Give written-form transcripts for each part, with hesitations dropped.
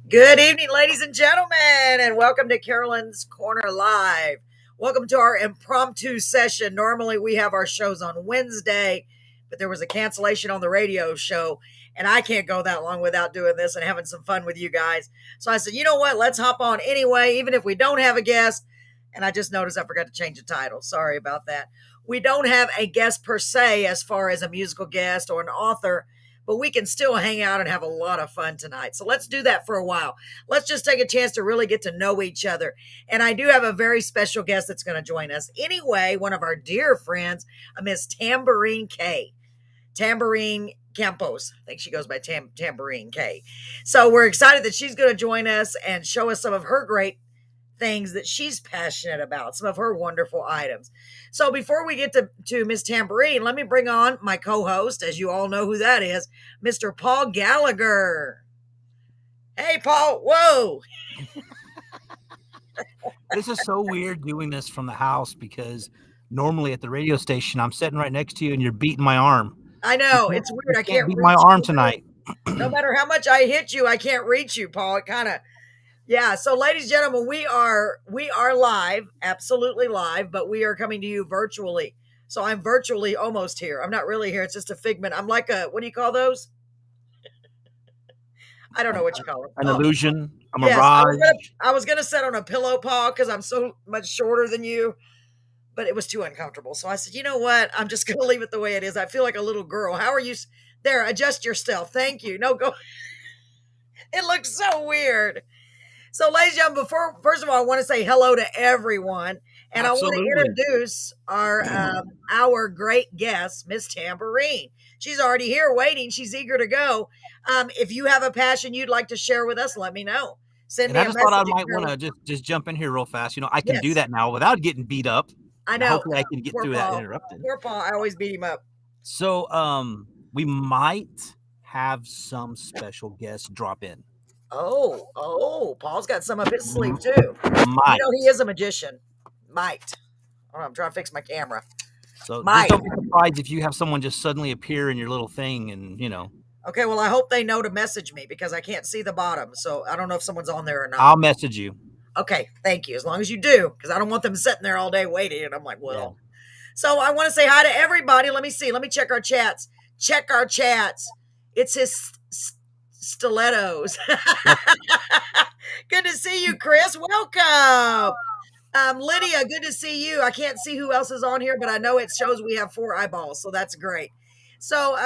Good evening, ladies and gentlemen, and welcome to Carolyn's Corner Live. Welcome to our impromptu session. Normally, we have our shows on Wednesday, but there was a cancellation on the radio show, and I can't go that long without doing this and having some fun with you guys. So I said, you know what? Let's hop on anyway, even if we don't have a guest. And I just noticed I forgot to change the title. Sorry about that. We don't have a guest per se as far as a musical guest or an author, but we can still hang out and have a lot of fun tonight. So let's do that for a while. Let's just take a chance to really get to know each other. And I do have a very special guest that's going to join us. Anyway, one of our dear friends, Miss Tambourine K. Tambourine Campos. I think she goes by Tambourine K. So we're excited that she's going to join us and show us some of her great things that she's passionate about, some of her wonderful items. So before we get to Miss Tambourine, let me bring on my co-host, as you all know who that is, Mr. Paul Gallagher. Hey, Paul. Whoa. This is so weird doing this from the house because normally at the radio station, I'm sitting right next to you and you're beating my arm. I know. It's weird. I can't beat my arm tonight. No matter how much I hit you, I can't reach you, Paul. It kind of... Yeah, so ladies and gentlemen, we are live, absolutely live, but we are coming to you virtually. So I'm virtually almost here. I'm not really here. It's just a figment. I'm like what do you call those? I don't know what you call it. An illusion, a mirage. I was gonna sit on a pillow, Paul, because I'm so much shorter than you, but it was too uncomfortable. So I said, you know what? I'm just gonna leave it the way it is. I feel like a little girl. How are you? There, adjust yourself. Thank you. No, go. It looks so weird. So, ladies and gentlemen, first of all, I want to say hello to everyone, and Absolutely. I want to introduce our great guest, Miss Tambourine. She's already here waiting. She's eager to go. If you have a passion you'd like to share with us, let me know. Send me a message. I thought I might want to just jump in here real fast. You know, I can do that now without getting beat up. I know. Hopefully, I can get through that interrupted. Poor Paul. I always beat him up. So, we might have some special guests drop in. Oh, Paul's got some up his sleeve too. Might. You know, he is a magician. Might. Oh, I'm trying to fix my camera. So just don't be surprised if you have someone just suddenly appear in your little thing and, you know. Okay, well, I hope they know to message me because I can't see the bottom. So I don't know if someone's on there or not. I'll message you. Okay, thank you. As long as you do, because I don't want them sitting there all day waiting. And I'm like, well. Yeah. So I want to say hi to everybody. Let me see. Let me check our chats. Check our chats. It's his stilettos. Good to see you, Chris. Welcome. Lydia, good to see you. I can't see who else is on here, but I know it shows we have 4 eyeballs, so that's great. So,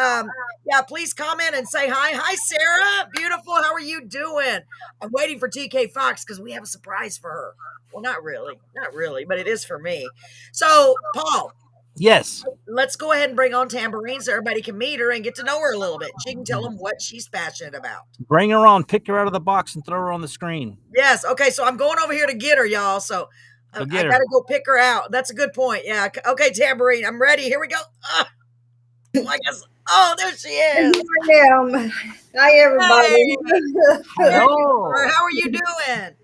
yeah, please comment and say hi. Hi, Sarah. Beautiful. How are you doing? I'm waiting for TK Fox because we have a surprise for her. Well, not really, but it is for me. So, Paul. Yes. Let's go ahead and bring on Tambourine so everybody can meet her and get to know her a little bit. She can tell them what she's passionate about. Bring her on, pick her out of the box and throw her on the screen. Yes. Okay. So I'm going over here to get her, y'all. So I got to go pick her out. That's a good point. Yeah. Okay, Tambourine, I'm ready. Here we go. I guess. Oh, there she is. I am. Hi, everybody. Hey. Hello. How are you doing?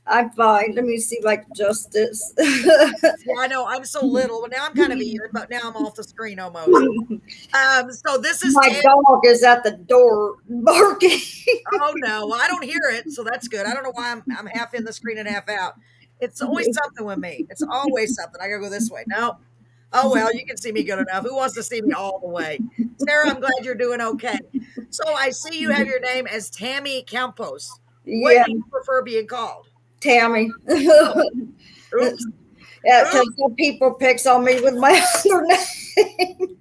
I'm fine. Let me see if I can adjust this. Yeah, I know. I'm so little, but now I'm kind of eager, but now I'm off the screen almost. So this is my dog is at the door barking. Oh no, I don't hear it, so that's good. I don't know why I'm half in the screen and half out. It's always something with me. It's always something. I gotta go this way. No. Oh well, you can see me good enough. Who wants to see me all the way? Sarah, I'm glad you're doing okay. So I see you have your name as Tammy Campos. What do you prefer being called? Tammy. Oops. Yeah, because some people picks on me with my other name.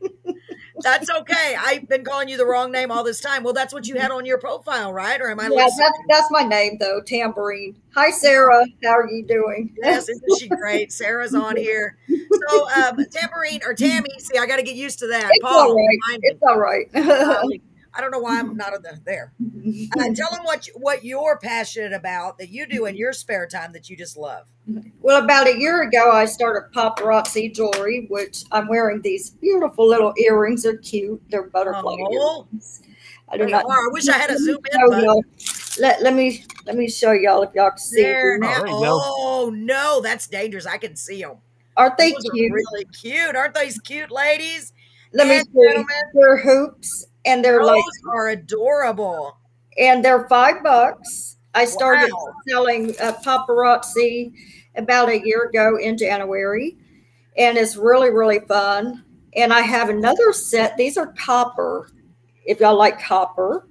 That's okay. I've been calling you the wrong name all this time. Well, that's what you had on your profile, right? Or am I? Yeah, that's my name though, Tambourine. Hi, Sarah. How are you doing? Yes, isn't she great? Sarah's on here. So, Tambourine or Tammy. See, I got to get used to that. It's Paul, all right. It's all right. I don't know why I'm not there. Tell them what you're passionate about that you do in your spare time that you just love. Well, about a year ago, I started Paparazzi Jewelry, which I'm wearing these beautiful little earrings. They're cute. They're butterfly earrings. I wish I had a zoom in button. Let me show y'all if y'all can see there now. Oh no, that's dangerous. I can see them. Aren't they cute? Really cute. Aren't these cute ladies? Let me see. They're hoops. And they're those are adorable. And they're $5. I started selling paparazzi about a year ago in January, and it's really, really fun. And I have another set. These are copper, if y'all like copper.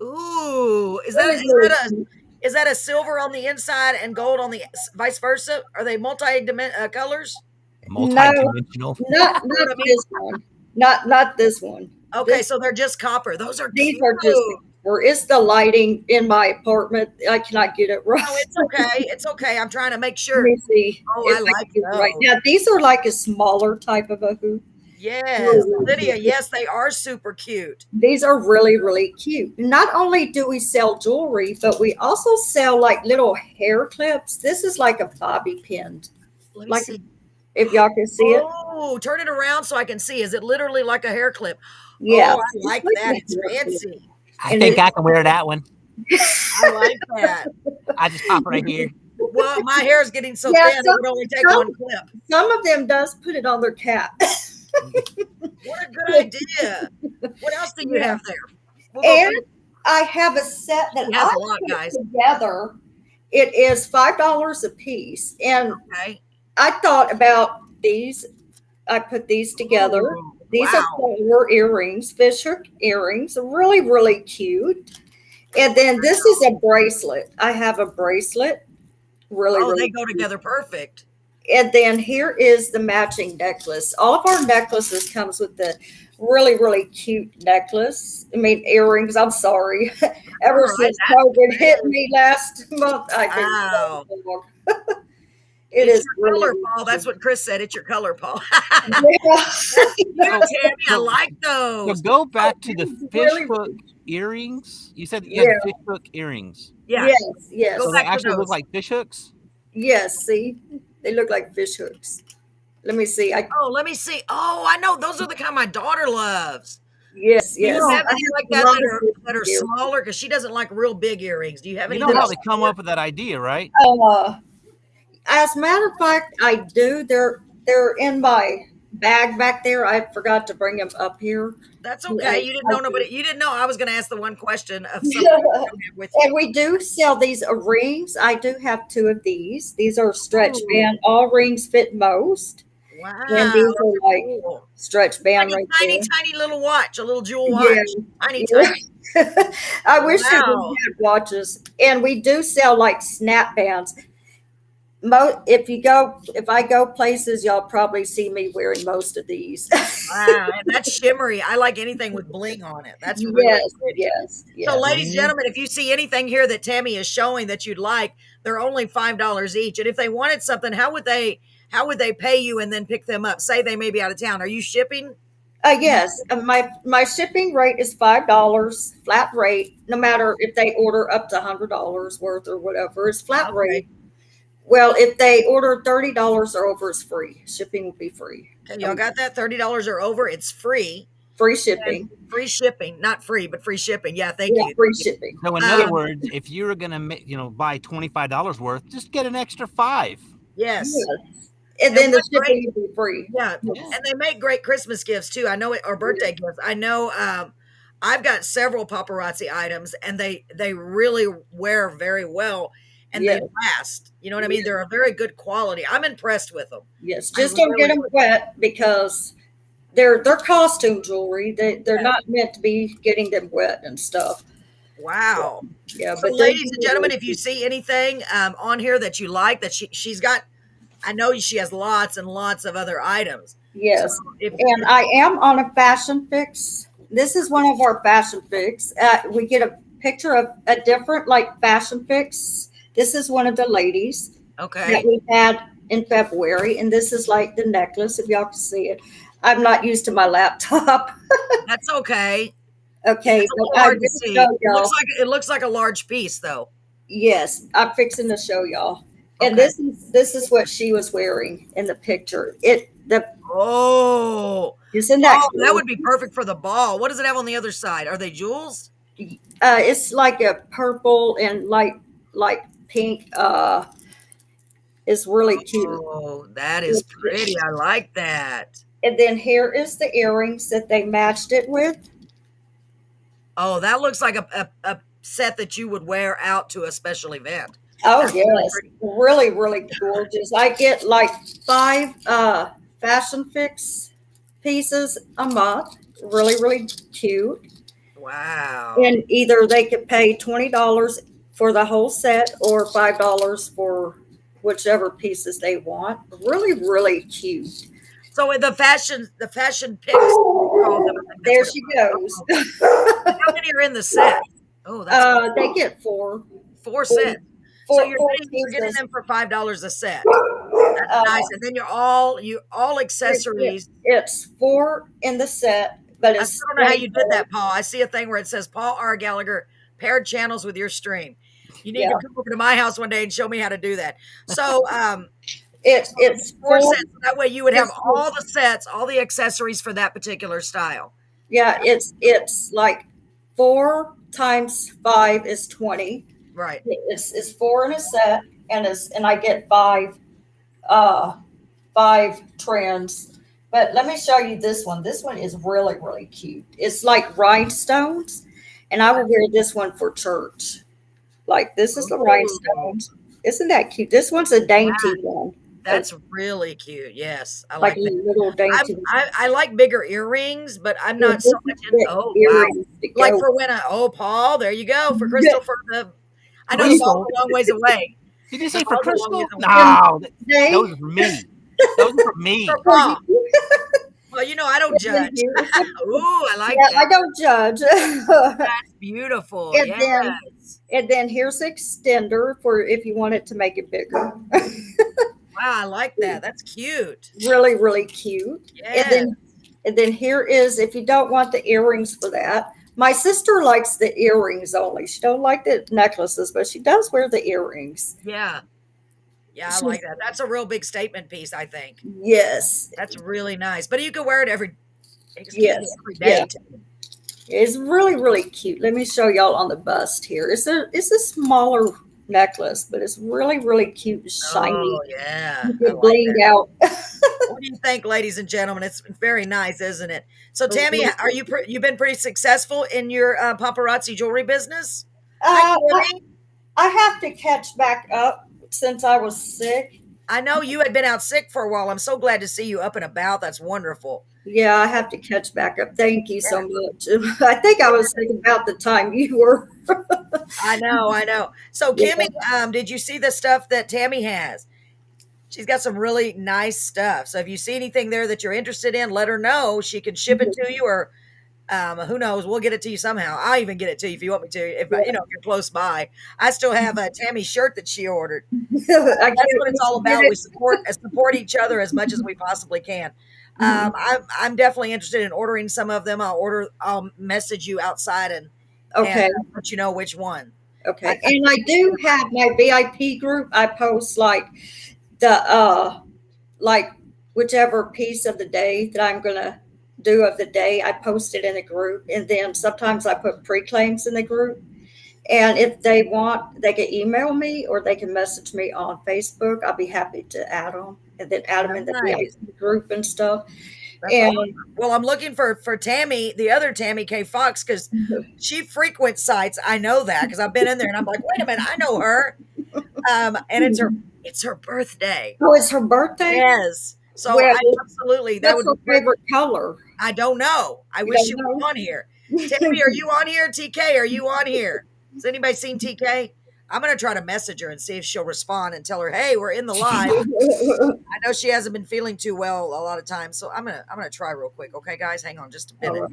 Ooh, is that a silver on the inside and gold on the vice versa? Are they colors? Multi-dimensional. No, not this one. Not this one. Okay, so they're just copper. Those are These cute. are just it's the lighting in my apartment. I cannot get it right. No, it's okay. It's okay. I'm trying to make sure. Let me see. Oh, I like those. Right now, these are like a smaller type of a hoop. Yes, Lydia. Yes, they are super cute. These are really, really cute. Not only do we sell jewelry, but we also sell like little hair clips. This is like a bobby pin. Let me see. If y'all can see it. Oh, turn it around so I can see. Is it literally like a hair clip? Yeah. Oh, I like that. It's fancy. I think I can wear that one. I like that. I just pop right here. Well, my hair is getting so thin, it would only take one clip. Some of them does put it on their cap. What a good idea. What else do you have there? And I have a set that has I a lot, put guys. together. It is $5 a piece. And I thought about these. I put these together. Ooh, these are flower earrings, fishhook earrings, really, really cute. And then this is a bracelet. I have a bracelet. Really they go together perfect. And then here is the matching necklace. All of our necklaces comes with the really, really cute necklace. I mean, earrings. I'm sorry. Ever since COVID hit me last month, I've been It is your color, Paul. That's what Chris said. It's your color, Paul. Tammy, I like those. So go back to the fishhook earrings. You said you had fishhook earrings. Yeah. Yes. So they actually look like fish hooks? Yes, see? They look like fish hooks. Let me see. Let me see. Oh, I know. Those are the kind my daughter loves. Yes. Do you have any like that are smaller? Because she doesn't like real big earrings. Do you have any? You know how they come up with that idea, right? As a matter of fact, I do. They're in my bag back there. I forgot to bring them up here. That's okay. You didn't know nobody. You didn't know I was going to ask the one question of something with you. And we do sell these rings. I do have 2 of these. These are stretch band. All rings fit most. Wow. And these are like stretch band like right tiny, there. Tiny little watch, a little jewel watch. Tiny. I wish we had watches. And we do sell like snap bands. If I go places, y'all probably see me wearing most of these. Wow, and that's shimmery. I like anything with bling on it. That's really yes. So, ladies and gentlemen, if you see anything here that Tammy is showing that you'd like, they're only $5 each. And if they wanted something, how would they pay you and then pick them up? Say they may be out of town. Are you shipping? Yes, my shipping rate is $5 flat rate. No matter if they order up to $100 worth or whatever, it's flat rate. Well, if they order $30 or over, it's free. Shipping will be free. Okay, y'all got that? $30 or over, it's free. Free shipping. And free shipping, not free, but free shipping. Yeah, thank you. Free shipping. So, in other words, if you were gonna, buy $25 worth, just get an extra $5. Yes. And then the shipping will be free. Yeah, and they make great Christmas gifts too. I know it, or birthday gifts. I know. I've got several paparazzi items, and they really wear very well. And they last. You know what I mean? They're a very good quality. I'm impressed with them. Yes, just don't get them wet because they're costume jewelry. They're not meant to be getting them wet and stuff. Wow. Yeah. So, ladies and gentlemen, if you see anything on here that you like, that she's got, I know she has lots and lots of other items. Yes. So and I am on a fashion fix. This is one of our fashion fix. We get a picture of a different fashion fix. This is one of the ladies that we had in February. And this is like the necklace, if y'all can see it. I'm not used to my laptop. That's okay. Okay. It's hard to see. It looks like a large piece, though. Yes. I'm fixing to show y'all. And this is what she was wearing in the picture. Isn't that cool? That would be perfect for the ball. What does it have on the other side? Are they jewels? It's like a purple and light pink. Is really cute. Oh, that is pretty. I like that. And then here is the earrings that they matched it with. Oh, that looks like a set that you would wear out to a special event. Oh, That's really yes. pretty. Really, really gorgeous. I get like 5 Fashion Fix pieces a month. Really, really cute. Wow. And either they could pay $20 for the whole set or $5 for whichever pieces they want. Really, really cute. So the fashion picks. call them, I think that's There what she it was. goes. How many are in the set? Oh, that's They get 4. 4 sets. So you're Four getting pieces. them for $5 a set. That's nice. And then all accessories. It's 4 in the set, but I it's still don't know how you did that, Paul. I see a thing where it says Paul R. Gallagher paired channels with your stream. You need to come over to my house one day and show me how to do that. So it's 4 sets. That way you would have all the sets, all the accessories for that particular style. Yeah, it's like 4 times 5 is 20. Right. It's 4 in a set, and I get 5 trends. But let me show you this one. This one is really, really cute. It's like rhinestones, and I will wear this one for church. Like, this is the rhinestones. Isn't that cute? This one's a dainty one. That's really cute. Yes, I Like like that. a little dainty. I like bigger earrings, but I'm not so much into. Oh earrings wow! Like for when Paul, there you go for Crystal for the. I know Paul's a long ways away. Did you say for Crystal? No, They- those are for me. Those are for me. For Paul. Well, I don't judge. Ooh, I like that. I don't judge. That's beautiful. And Yes. And then here's the extender for if you want it to make it bigger. Wow, I like that. That's cute. Really, really cute. Yes. And then here is, if you don't want the earrings for that. My sister likes the earrings only. She don't like the necklaces, but she does wear the earrings. Yeah. Yeah, I like that. That's a real big statement piece, I think. Yes. That's really nice. But you can wear it every day. Yeah. It's really, really cute. Let me show y'all on the bust here. It's a smaller necklace, but it's really, really cute and shiny. Oh, yeah. You can bling out. What do you think, ladies and gentlemen? It's very nice, isn't it? So, Tammy, you've been pretty successful in your paparazzi jewelry business? I have to catch back up since I was sick. I know you had been out sick for a while. I'm so glad to see you up and about. That's wonderful. Yeah, I have to catch back up. Thank you so much. I think I was thinking about the time you were. I know. So, Kimmy, did you see the stuff that Tammy has? She's got some really nice stuff. So if you see anything there that you're interested in, let her know. She can ship it to you, or who knows? We'll get it to you somehow. I'll even get it to you if you want me to. If if you're close by, I still have a Tammy shirt that she ordered. That's what it's all about. We support each other as much as we possibly can. I'm definitely interested in ordering some of them. I'll message you outside and let you know which one. Okay. And I do have my VIP group. I post like like whichever piece of the day that I'm gonna do of the day, I post it in a group, and then sometimes I put pre-claims in the group. And if they want, they can email me or they can message me on Facebook. I'll be happy to add them and then add them in the VIP group and stuff. Well, I'm looking for Tammy, the other Tammy K. Fox, because she frequents sites. I know that because I've been in there and I'm like, wait a minute, I know her. And it's her birthday. Oh, it's her birthday? Yes. So absolutely, that was her favorite color. I don't know. I wish you were on here. Tammy, are you on here? TK, are you on here? Has anybody seen TK? I'm gonna try to message her and see if she'll respond and tell her, hey, we're in the live. I know she hasn't been feeling too well a lot of times, so I'm gonna try real quick. Okay, guys, hang on just a minute.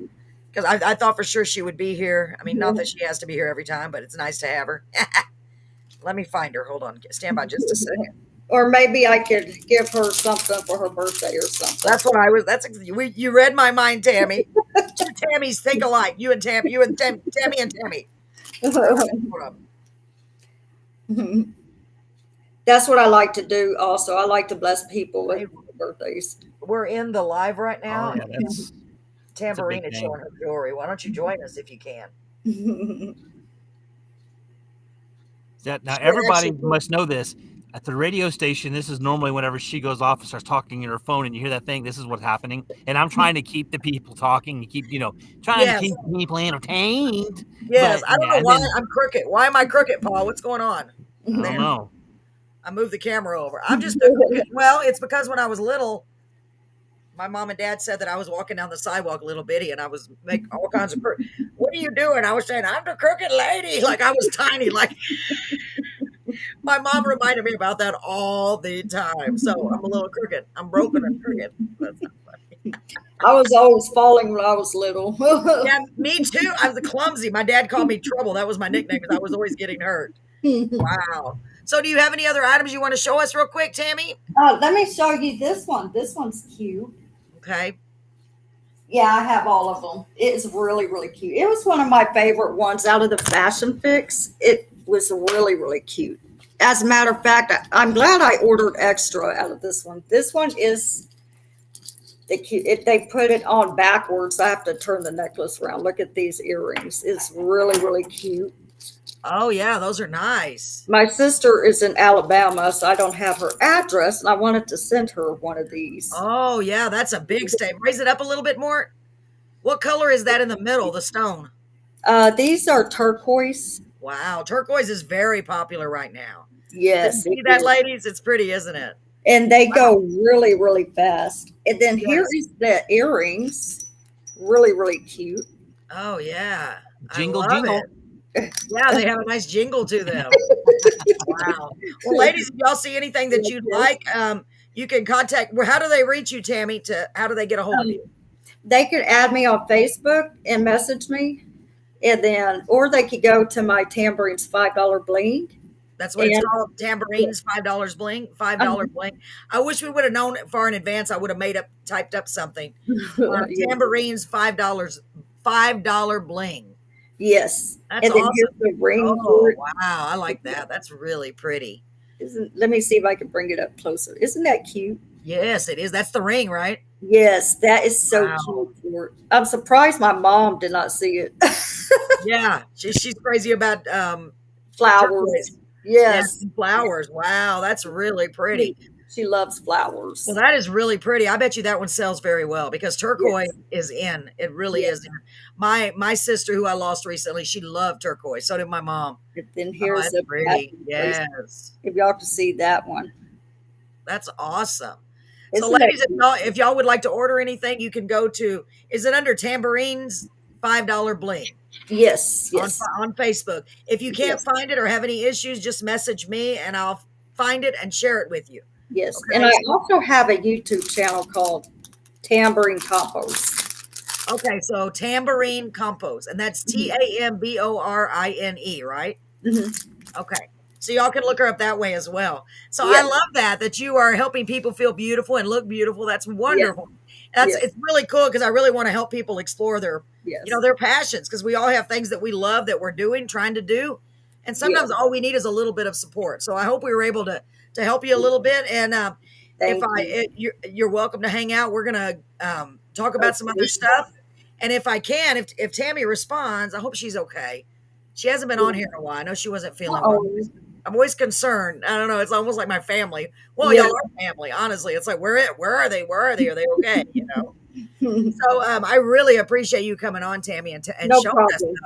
Because I thought for sure she would be here. I mean, not that she has to be here every time, but it's nice to have her. Let me find her. Hold on. Stand by just a second. Or maybe I could give her something for her birthday or something. That's what I was. You read my mind, Tammy. Two Tammys think alike. You and Tammy and Tammy. Hold on. That's what I like to do. Also, I like to bless people with birthdays. We're in the live right now. Oh, yeah, Tambourine is showing her jewelry. Why don't you join us if you can? Now, everybody must know this. At the radio station, this is normally whenever she goes off and starts talking in her phone and you hear that thing, this is what's happening. And I'm trying to keep the people talking and keep, trying to keep people entertained. Yes. But, I don't know why I'm crooked. Why am I crooked, Paul? What's going on? I don't know. I moved the camera over. I'm just, well, it's because when I was little, my mom and dad said that I was walking down the sidewalk a little bitty and I was making all kinds of, what are you doing? I was saying, I'm the crooked lady. Like I was tiny, like my mom reminded me about that all the time. So I'm a little crooked. I'm broken and crooked. That's not funny. I was always falling when I was little. Yeah, me too. I was clumsy. My dad called me Trouble. That was my nickname because I was always getting hurt. Wow. So do you have any other items you want to show us real quick, Tammy? Let me show you this one. This one's cute. Okay. Yeah, I have all of them. It's really, really cute. It was one of my favorite ones out of the Fashion Fix. It was really, really cute. As a matter of fact, I'm glad I ordered extra out of this one. This one is the cute. If they put it on backwards, I have to turn the necklace around. Look at these earrings. It's really, really cute. Oh, yeah, those are nice. My sister is in Alabama, so I don't have her address, and I wanted to send her one of these. Oh, yeah, that's a big statement. Raise it up a little bit more. What color is that in the middle, the stone? These are turquoise. Wow, turquoise is very popular right now. Yes. See that, ladies? It's pretty, isn't it? And they go really, really fast. And then here is the earrings. Really, really cute. Oh, yeah. Jingle, I love jingle. it. Yeah, they have a nice jingle to them. Wow. Well, ladies, if y'all see anything that you'd like, you can contact. How do they reach you, Tammy? How do they get a hold of you? They could add me on Facebook and message me. And then, or they could go to my Tambourine's $5 bling. That's what it's called. Tambourine's $5 bling. $5 bling. I wish we would have known far in advance. I would have typed up something. Tambourine's $5 bling. Yes. That's and then awesome. Here's the ring oh, wow. I like that. That's really pretty. Let me see if I can bring it up closer. Isn't that cute? Yes, it is. That's the ring, right? Yes, that is so cute. I'm surprised my mom did not see it. Yeah, she's crazy about flowers. Turquoise. Yes, flowers. Wow, that's really pretty. She loves flowers. Well, that is really pretty. I bet you that one sells very well because turquoise is in. It really is in. My sister, who I lost recently, she loved turquoise. So did my mom. And then here's the pretty. Yes. If y'all to see that one. That's awesome. Isn't so, ladies, if y'all would like to order anything, you can go to. Is it under Tambourine's $5 bling? Yes. On Facebook. If you can't find it or have any issues, just message me and I'll find it and share it with you. Yes. Okay. And I also have a YouTube channel called Tambourine Compos. Okay, so Tambourine Compos, and that's TAMBORINE, right? Mm-hmm. Okay. So y'all can look her up that way as well. So I love that you are helping people feel beautiful and look beautiful. That's wonderful. It's really cool because I really want to help people explore their their passions, because we all have things that we love that we're trying to do. And sometimes all we need is a little bit of support. So I hope we were able to help you a little bit. And you're welcome to hang out. We're going to talk about some other stuff. And if I can, if Tammy responds, I hope she's okay. She hasn't been on here in a while. I know she wasn't feeling well. I'm always concerned. I don't know. It's almost like my family. Well, y'all are family, honestly. It's like, where are they? Are they okay? So I really appreciate you coming on, Tammy, and showing us those.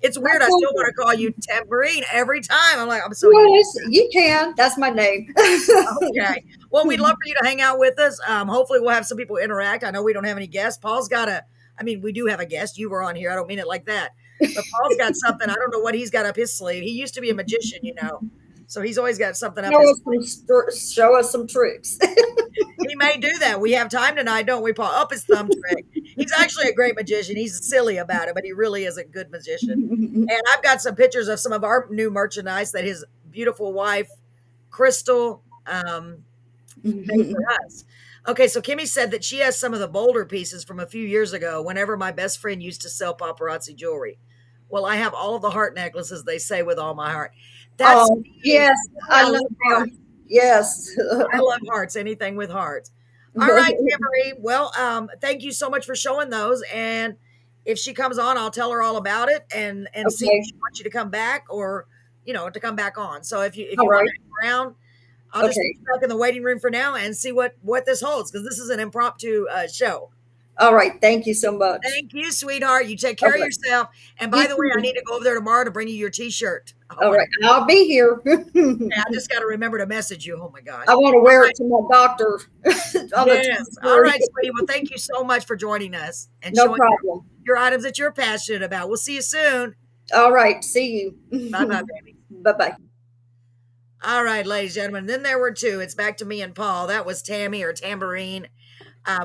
It's weird. I still want to call you Tambourine every time. I'm like, I'm so. Yes, you can. That's my name. Okay. Well, we'd love for you to hang out with us. Hopefully we'll have some people interact. I know we don't have any guests. Paul's got we do have a guest. You were on here. I don't mean it like that. But Paul's got something. I don't know what he's got up his sleeve. He used to be a magician, So he's always got something up his sleeve. Show us some tricks. He may do that. We have time tonight, don't we, Paul? Up his thumb trick. He's actually a great magician. He's silly about it, but he really is a good magician. And I've got some pictures of some of our new merchandise that his beautiful wife, Crystal, made for us. Okay, so Kimmy said that she has some of the bolder pieces from a few years ago whenever my best friend used to sell Paparazzi Jewelry. Well, I have all of the heart necklaces, they say, with all my heart. That's yes, I love hearts. Yes. I love hearts, anything with hearts. All right, Kimberly. Well, thank you so much for showing those. And if she comes on, I'll tell her all about it and see if she wants you to come back or, to come back on. So if you want to hang around, I'll just be stuck in the waiting room for now and see what this holds, because this is an impromptu show. All right. Thank you so much. Thank you, sweetheart. You take care of yourself. And by the way, I need to go over there tomorrow to bring you your T-shirt. All right. I'll be here. I just got to remember to message you. Oh, my gosh. I want to wear it to my doctor. Yes. All right, sweetie. Well, thank you so much for joining us. And no problem. Your items that you're passionate about. We'll see you soon. All right. See you. Bye-bye, baby. Bye-bye. All right, ladies and gentlemen. Then there were two. It's back to me and Paul. That was Tammy, or Tambourine.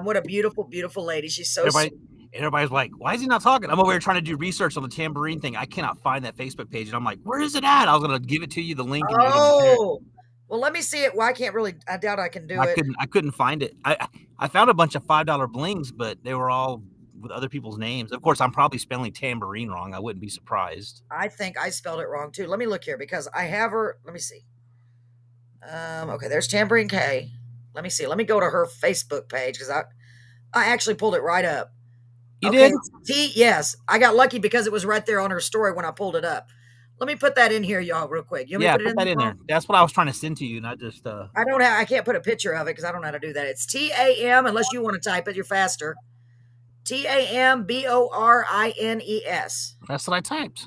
What a beautiful, beautiful lady. She's so sweet. Everybody's like, why is he not talking? I'm over here trying to do research on the Tambourine thing. I cannot find that Facebook page. And I'm like, where is it at? I was going to give it to you, the link. Oh, well, let me see it. Well, I doubt I can do it. I couldn't find it. I found a bunch of $5 blings, but they were all with other people's names. Of course, I'm probably spelling tambourine wrong. I wouldn't be surprised. I think I spelled it wrong too. Let me look here, because I have her. Let me see. Okay, there's Tambourine K. Let me see. Let me go to her Facebook page, because I actually pulled it right up. You did? Yes. I got lucky because it was right there on her story when I pulled it up. Let me put that in here, y'all, real quick. Put that in there. That's what I was trying to send to you, not just I can't put a picture of it because I don't know how to do that. It's TAM, unless you want to type it, you're faster. TAMBORINES. That's what I typed.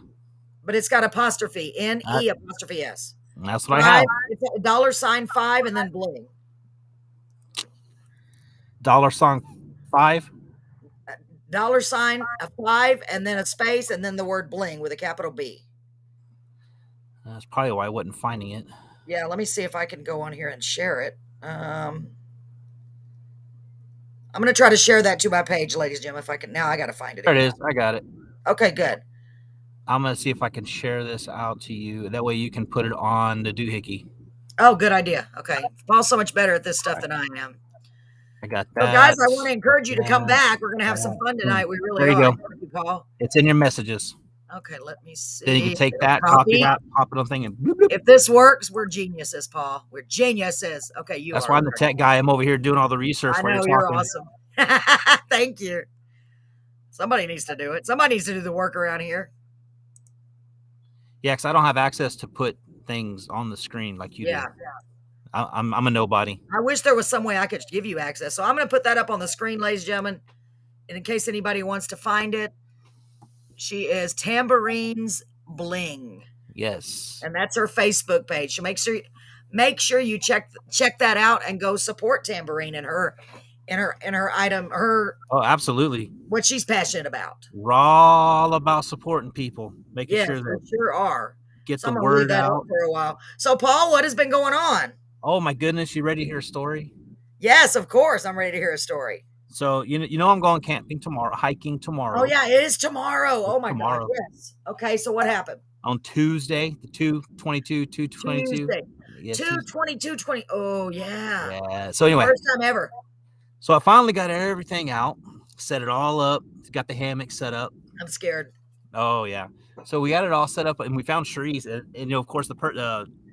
But it's got apostrophe, NE apostrophe S. That's what I have. It's a $5 and then bling. $5? $5 and then a space and then the word bling with a capital B. That's probably why I wasn't finding it. Yeah, let me see if I can go on here and share it. I'm going to try to share that to my page, ladies and gentlemen, if I can. Now I got to find it. There it is. I got it. Okay, good. I'm going to see if I can share this out to you. That way you can put it on the doohickey. Oh, good idea. Okay. Paul's so much better at this stuff than I am. I got that. So guys, I want to encourage you to come back. We're going to have some fun tonight. We really are. There you go. Thank you, Paul. It's in your messages. Okay, let me see. Then you can take that, copy that, pop it on thing, and bloop, bloop. If this works, we're geniuses, Paul. We're geniuses. Okay, That's why I'm the tech guy. I'm over here doing all the research. I know, you're awesome. Thank you. Somebody needs to do it. Somebody needs to do the work around here. Yeah, because I don't have access to put things on the screen like you do. I'm a nobody. I wish there was some way I could give you access. So I'm going to put that up on the screen, ladies and gentlemen. And in case anybody wants to find it, she is Tambourine's Bling. Yes. And that's her Facebook page. So make sure you check that out and go support Tambourine and her item, Oh, absolutely. What she's passionate about. We're all about supporting people, making sure that sure are. Get the word out for a while. So Paul, what has been going on? Oh my goodness, you ready to hear a story? Yes, of course, I'm ready to hear a story. So you know I'm going camping tomorrow, hiking tomorrow. Oh yeah, it is tomorrow. Oh my God, yes. Okay, so what happened? On Tuesday, the 2/22, 2/22. Yeah, 2/22/20. Oh yeah. Yeah. So anyway, first time ever. So I finally got everything out, set it all up, got the hammock set up. I'm scared. Oh yeah. So we got it all set up, and we found trees, and you know, of course,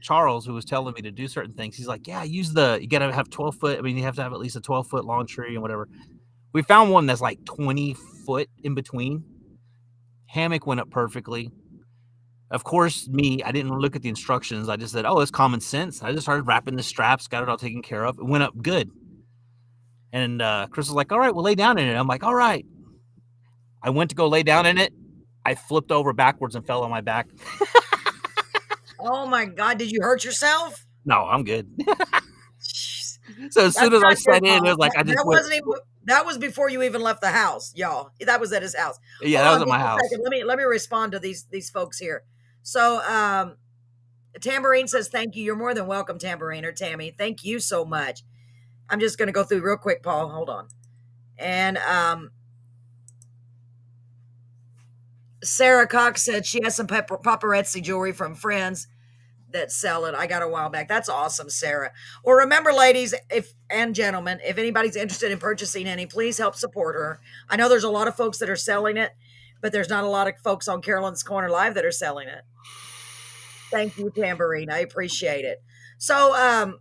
Charles, who was telling me to do certain things, he's like, yeah, you got to have 12 foot. I mean, you have to have at least a 12-foot long tree and whatever. We found one that's like 20 foot in between. Hammock went up perfectly. Of course, I didn't look at the instructions. I just said, oh, it's common sense. I just started wrapping the straps, got it all taken care of. It went up good. And Chris was like, all right, we'll lay down in it. I'm like, all right. I went to go lay down in it. I flipped over backwards and fell on my back. Oh my God. Did you hurt yourself? No, I'm good. So as soon as I sat in, it was like, that was before you even left the house, y'all. That was at his house. Yeah, that was at my house. Let me respond to these folks here. So Tambourine says, thank you. You're more than welcome, Tambourine, or Tammy. Thank you so much. I'm just going to go through real quick, Paul. Hold on. And Sarah Cox said she has some paparazzi jewelry from friends that sell it. I got a while back. That's awesome, Sarah. Well, remember, ladies and gentlemen, if anybody's interested in purchasing any, please help support her. I know there's a lot of folks that are selling it, but there's not a lot of folks on Carolyn's Corner Live that are selling it. Thank you, Tambourine. I appreciate it. So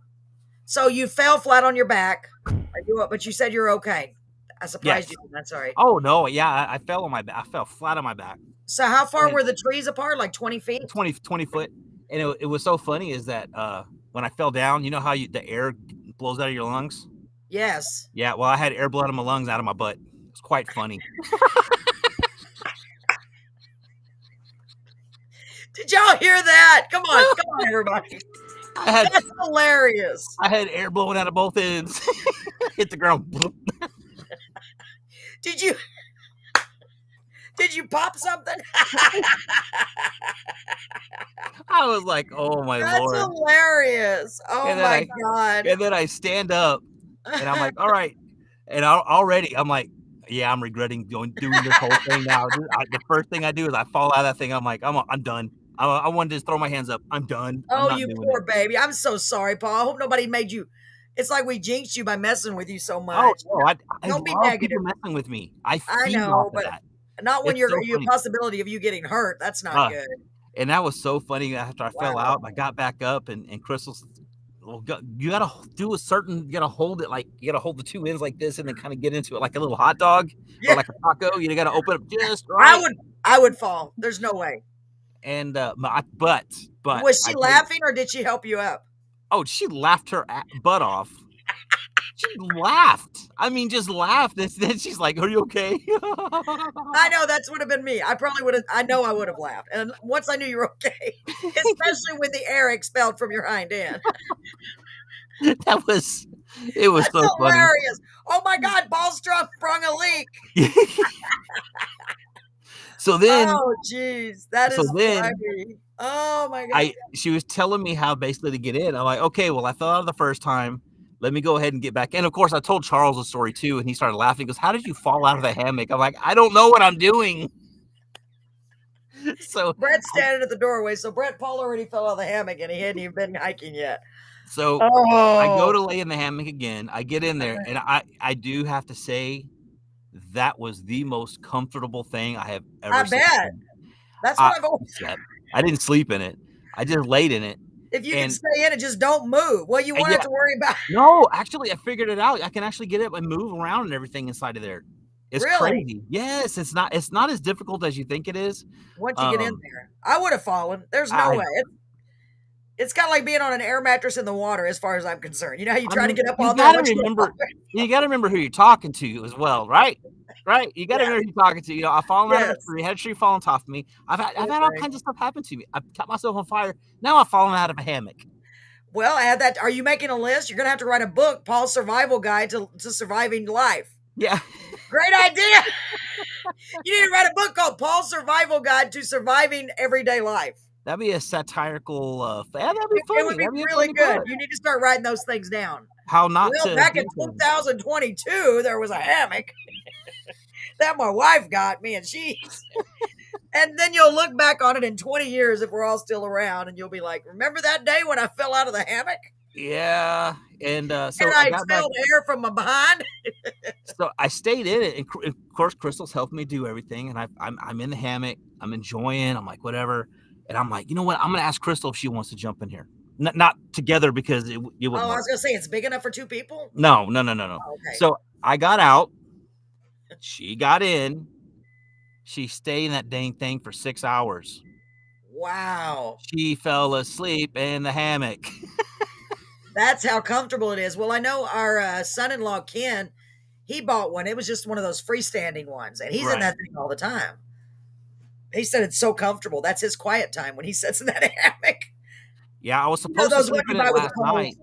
you fell flat on your back, but you said you're okay. I surprised you. That's all right. Oh no, yeah, I fell on my back. I fell flat on my back. So how far were the trees apart? Like 20 feet? 20 foot. And it was so funny is that when I fell down, you know how the air blows out of your lungs? Yes. Yeah, well, I had air blow out of my lungs, out of my butt. It's quite funny. Did y'all hear that? Come on, everybody. That's hilarious. I had air blowing out of both ends. Hit the ground. Did you pop something? I was like, oh my Lord. That's hilarious. Oh my God. And then I stand up and I'm like, all right. And already I'm like, yeah, I'm regretting doing this whole thing now. The first thing I do is I fall out of that thing. I'm like, I'm done. I wanted to just throw my hands up. I'm done. Oh, you poor baby. I'm so sorry, Paul. I hope nobody made you. It's like we jinxed you by messing with you so much. Oh, no, I don't be love negative. people messing with me. I know, but that. Not when you're a possibility of you getting hurt. That's not good. And that was so funny. After I fell out, I got back up, and Crystal's, well, you gotta do you gotta hold it you gotta hold the two ends like this, and then kind of get into it like a little hot dog or like a taco. You gotta open it just right. I would fall. There's no way. And but was she laughing or did she help you up? Oh, she laughed her butt off. She laughed. I mean, just laughed. And then she's like, "Are you okay?" I know that would have been me. I probably would have. I know I would have laughed. And once I knew you were okay, especially with the air expelled from your hind end. It was That's so hilarious. Funny. Oh my God, Ballstrom sprung a leak. So then, oh geez, that is funny. Oh my God. She was telling me how basically to get in. I'm like, okay, well, I fell out of the first time. Let me go ahead and get back. And of course, I told Charles a story too, and he started laughing. He goes, "How did you fall out of the hammock?" I'm like, "I don't know what I'm doing." So Brett's standing at the doorway. So Paul already fell out of the hammock, and he hadn't even been hiking yet. So I go to lay in the hammock again. I get in there, and I do have to say that was the most comfortable thing I have ever seen. I bet. That's what I've always said. I didn't sleep in it. I just laid in it. If you can stay in it, just don't move. Well, you won't have to worry about. No, actually, I figured it out. I can actually get up and move around and everything inside of there. It's crazy. Yes, it's not as difficult as you think it is. Once you get in there, I would have fallen. There's no way. It's kind of like being on an air mattress in the water, as far as I'm concerned. You know how you try to get up on that. You got to remember who you're talking to as well, right? Right. You got to remember who you're talking to. You know, I've fallen out of a tree, had a tree fall on top of me. I've had all kinds of stuff happen to me. I've caught myself on fire. Now I've fallen out of a hammock. Well, add that. Are you making a list? You're going to have to write a book, Paul's Survival Guide to Surviving Life. Yeah. Great idea. You need to write a book called Paul's Survival Guide to Surviving Everyday Life. That'd be a satirical. That'd be funny. It would be really good. You need to start writing those things down. How not to? Back in 2022, there was a hammock that my wife got me, and and then you'll look back on it in 20 years if we're all still around, and you'll be like, "Remember that day when I fell out of the hammock?" Yeah, and so and I expelled air from my behind. So I stayed in it, and of course, Crystal's helped me do everything, and I'm in the hammock. I'm enjoying. I'm like, whatever. And I'm like, you know what? I'm going to ask Crystal if she wants to jump in here. Not together because it wouldn't I was going to say, it's big enough for two people? No. Oh, okay. So I got out. She got in. She stayed in that dang thing for 6 hours. Wow. She fell asleep in the hammock. That's how comfortable it is. Well, I know our son-in-law, Ken, he bought one. It was just one of those freestanding ones. And he's in that thing all the time. He said it's so comfortable. That's his quiet time when he sits in that hammock. Yeah, I was supposed to sleep in it last night.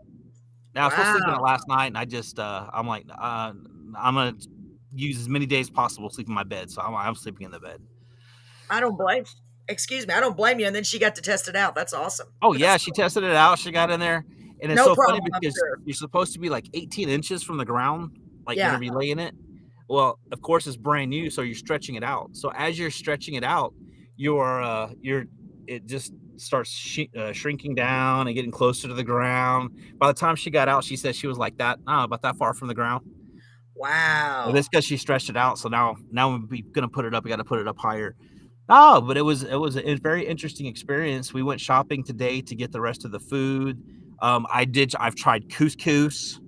I was supposed to sleep in it last night, and I just, I'm like, I'm going to use as many days as possible to sleep in my bed. So I'm sleeping in the bed. I don't blame you. And then she got to test it out. That's awesome. Oh, yeah. She tested it out. She got in there. And it's funny because you're supposed to be like 18 inches from the ground, whenever you lay in it. Well, of course, it's brand new, so you're stretching it out. So as you're stretching it out, it just starts shrinking down and getting closer to the ground. By the time she got out, she said she was like that, about that far from the ground. Wow. Well, that's because she stretched it out. So now we're gonna put it up. We got to put it up higher. Oh, but it was a very interesting experience. We went shopping today to get the rest of the food. I've tried couscous.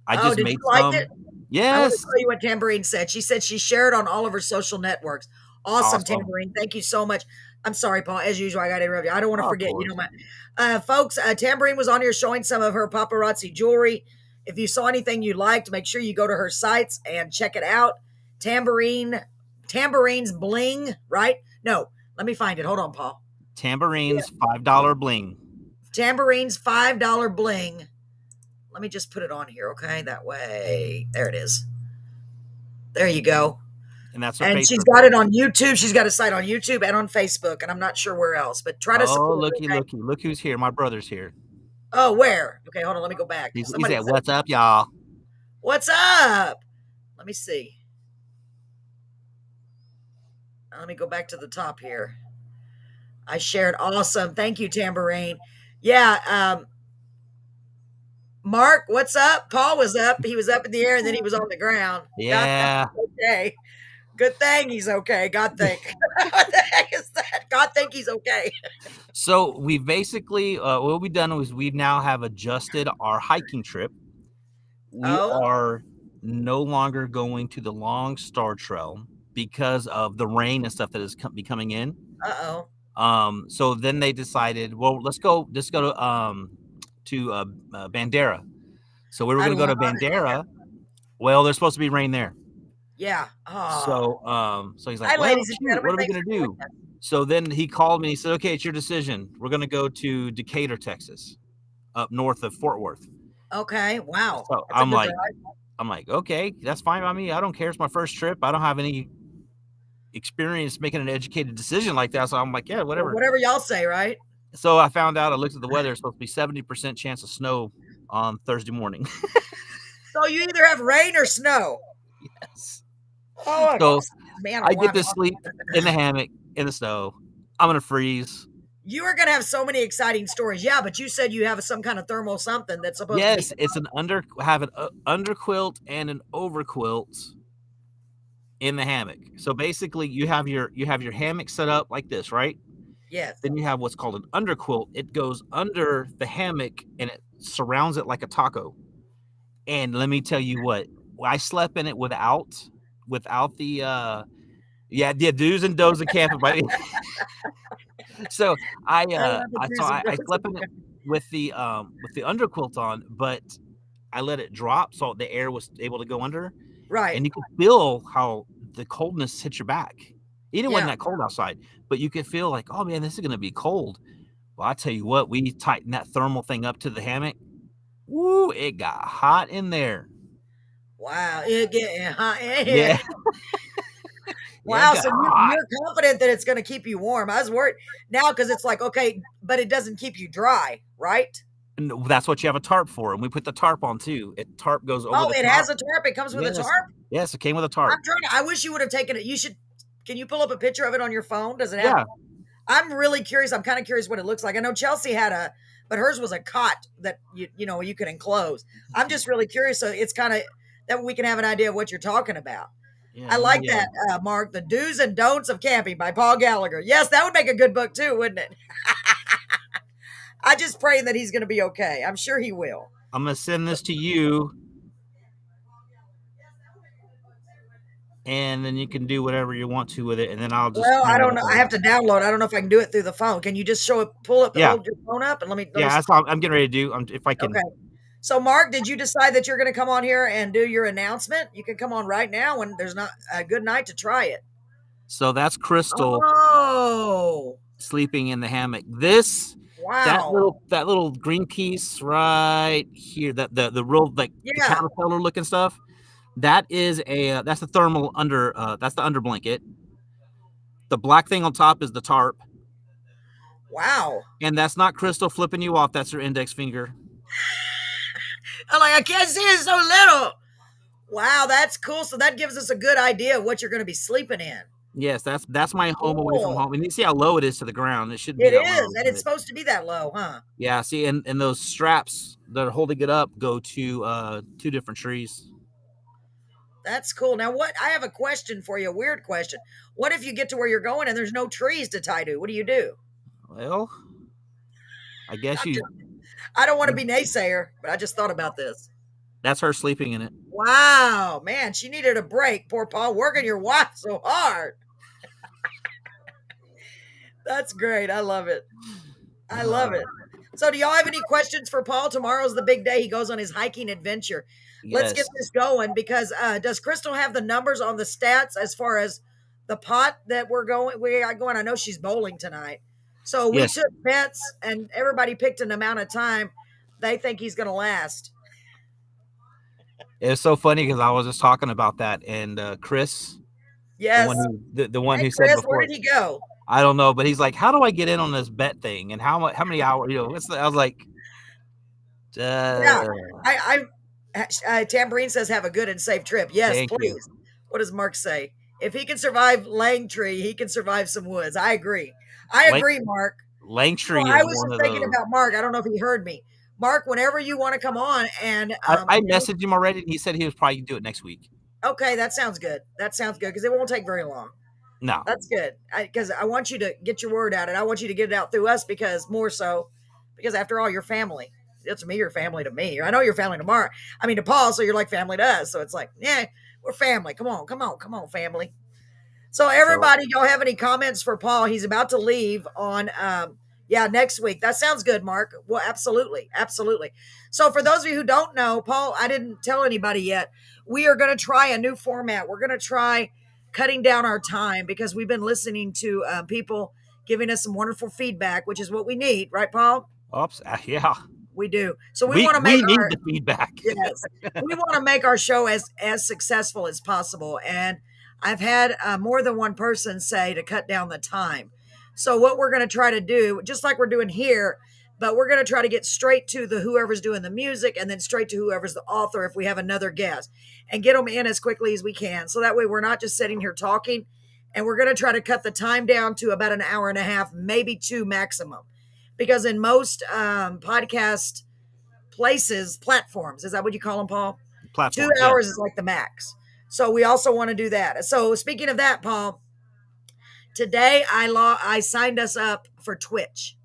I just made some. It? Yes. I want to tell you what Tambourine said. She said she shared on all of her social networks. Awesome, Tambourine. Thank you so much. I'm sorry, Paul. As usual, I got to interrupt you. I don't want to forget. You know, folks, Tambourine was on here showing some of her paparazzi jewelry. If you saw anything you liked, make sure you go to her sites and check it out. Tambourine's Bling, right? No, let me find it. Hold on, Paul. Tambourine's $5 bling. Tambourine's $5 bling. Let me just put it on here, okay? That way. There it is. There you go. And that's her and Facebook. She's got it on YouTube. She's got a site on YouTube and on Facebook, and I'm not sure where else, but try to support. Looky. Look who's here. My brother's here. Oh, where? Okay, hold on. Let me go back. He's at, what's up, y'all? What's up? Let me see. Let me go back to the top here. I shared. Awesome. Thank you, Tambourine. Yeah. Mark, what's up? Paul was up. He was up in the air, and then he was on the ground. Yeah. Okay. Good thing he's okay. God thank. What the heck is that? God think he's okay. So we basically, what we've done is we now have adjusted our hiking trip. We are no longer going to the Long Star Trail because of the rain and stuff that is coming in. So then they decided, well, let's go to Bandera. So we were going to go to Bandera. Well, there's supposed to be rain there. Yeah. So he's like, well, shoot, what are we going to do? So then he called me and he said, okay, it's your decision. We're going to go to Decatur, Texas, up north of Fort Worth. Okay. Wow. So I'm like, okay, that's fine by me. I don't care. It's my first trip. I don't have any experience making an educated decision like that. So I'm like, yeah, whatever. Whatever y'all say, right? So I found out, I looked at the weather, it's supposed to be 70% chance of snow on Thursday morning. So you either have rain or snow. Yes. Oh, so man, I get to sleep in the hammock in the snow. I'm going to freeze. You are going to have so many exciting stories. Yeah, but you said you have some kind of thermal something that's supposed to be. Yes, it's an underquilt and an overquilt in the hammock. So basically you have your hammock set up like this, right? Yes. Then you have what's called an underquilt. It goes under the hammock and it surrounds it like a taco. And let me tell you what, I slept in it without the do's and don'ts of camping. So I slept in it with the underquilt on, but I let it drop so the air was able to go under. Right. And you could feel how the coldness hit your back. It wasn't that cold outside, but you could feel like, oh man, this is going to be cold. Well, I tell you what, we tightened that thermal thing up to the hammock. Woo, it got hot in there. Wow, it getting hot. Yeah. Wow, so you're confident that it's going to keep you warm. I was worried now because it's like, okay, but it doesn't keep you dry, right? And that's what you have a tarp for. And we put the tarp on too. Tarp goes over the top. It has a tarp. It comes with a tarp? Yes, it came with a tarp. I wish you would have taken it. Can you pull up a picture of it on your phone? Does it have? Yeah. I'm really curious. I'm kind of curious what it looks like. I know Chelsea had but hers was a cot that you could enclose. I'm just really curious. So it's kind of that we can have an idea of what you're talking about. Yeah, I like that, Mark. The Do's and Don'ts of Camping by Paul Gallagher. Yes, that would make a good book too, wouldn't it? I just pray that he's going to be okay. I'm sure he will. I'm going to send this to you. And then you can do whatever you want to with it. And then I'll just. Well, I don't know. I have to download. I don't know if I can do it through the phone. Can you just hold your phone up and let me. That's all I'm getting ready to do. If I can. Okay. So, Mark, did you decide that you're going to come on here and do your announcement? You can come on right now when there's not a good night to try it. So that's Crystal. Oh. Sleeping in the hammock. This. Wow. That little green piece right here. The real the caterpillar looking stuff. That's the thermal that's the under blanket. The black thing on top is the tarp. Wow. And that's not Crystal flipping you off. That's her index finger. I'm like, I can't see it, so little. Wow, that's cool. So that gives us a good idea of what you're going to be sleeping in. Yes, that's my home away from home. And you see how low it is to the ground. It shouldn't be that low. And it's supposed to be that low, huh? Yeah, see, and those straps that are holding it up go to 2 different trees. That's cool. Now, I have a question for you, a weird question. What if you get to where you're going and there's no trees to tie to? What do you do? Well, I guess I don't want to be naysayer, but I just thought about this. That's her sleeping in it. Wow, man, she needed a break. Poor Paul, working your wife so hard. That's great. I love it. I love it. So, do y'all have any questions for Paul? Tomorrow's the big day. He goes on his hiking adventure. Let's get Yes. this going because does Crystal have the numbers on the stats as far as the pot that we got going? I know she's bowling tonight. So we Yes. took bets and everybody picked an amount of time they think he's going to last. It's so funny because I was just talking about that, and Chris, Yes. the one Hey, who said Chris, before, where did he go? I don't know, but he's like, "How do I get in on this bet thing? And how many hours? You know, I was like, Yeah, Tambourine says have a good and safe trip. Yes, Thank please. you. What does Mark say? If he can survive Langtree, he can survive some woods. I agree. I agree, Mark. Langtree I is was one just of thinking those. about Mark. I don't know if he heard me. Mark, whenever you want to come on, and I messaged him already, and he said he was probably do it next week. okay, that sounds good. That sounds good because it won't take very long. No, That's good because I want you to get your word out, and I want you to get it out through us because after all, you're family. It's me, your family to me. I know you're family to Mark. I mean to Paul, so you're like family to us. So it's like, yeah, we're family. Come on, family. So everybody, y'all have any comments for Paul? He's about to leave on next week. That sounds good, Mark. Well, absolutely. So for those of you who don't know, Paul, I didn't tell anybody yet. We are going to try a new format. We're going to try cutting down our time because we've been listening to people giving us some wonderful feedback, which is what we need, right, Paul? oops, yeah, We do. So we want to make need the feedback. Yes, we want to make our show as successful as possible, and I've had more than one person say to cut down the time. So what we're going to try to do, just like we're doing here, but we're going to try to get straight to the whoever's doing the music and then straight to whoever's the author if we have another guest, and get them in as quickly as we can. So that way we're not just sitting here talking, and we're going to try to cut the time down to about an hour and a half, maybe 2 maximum, because in most podcast platforms, is that what you call them, Paul? Platform, 2 hours is like the max. So we also want to do that. So speaking of that, Paul, today I signed us up for Twitch.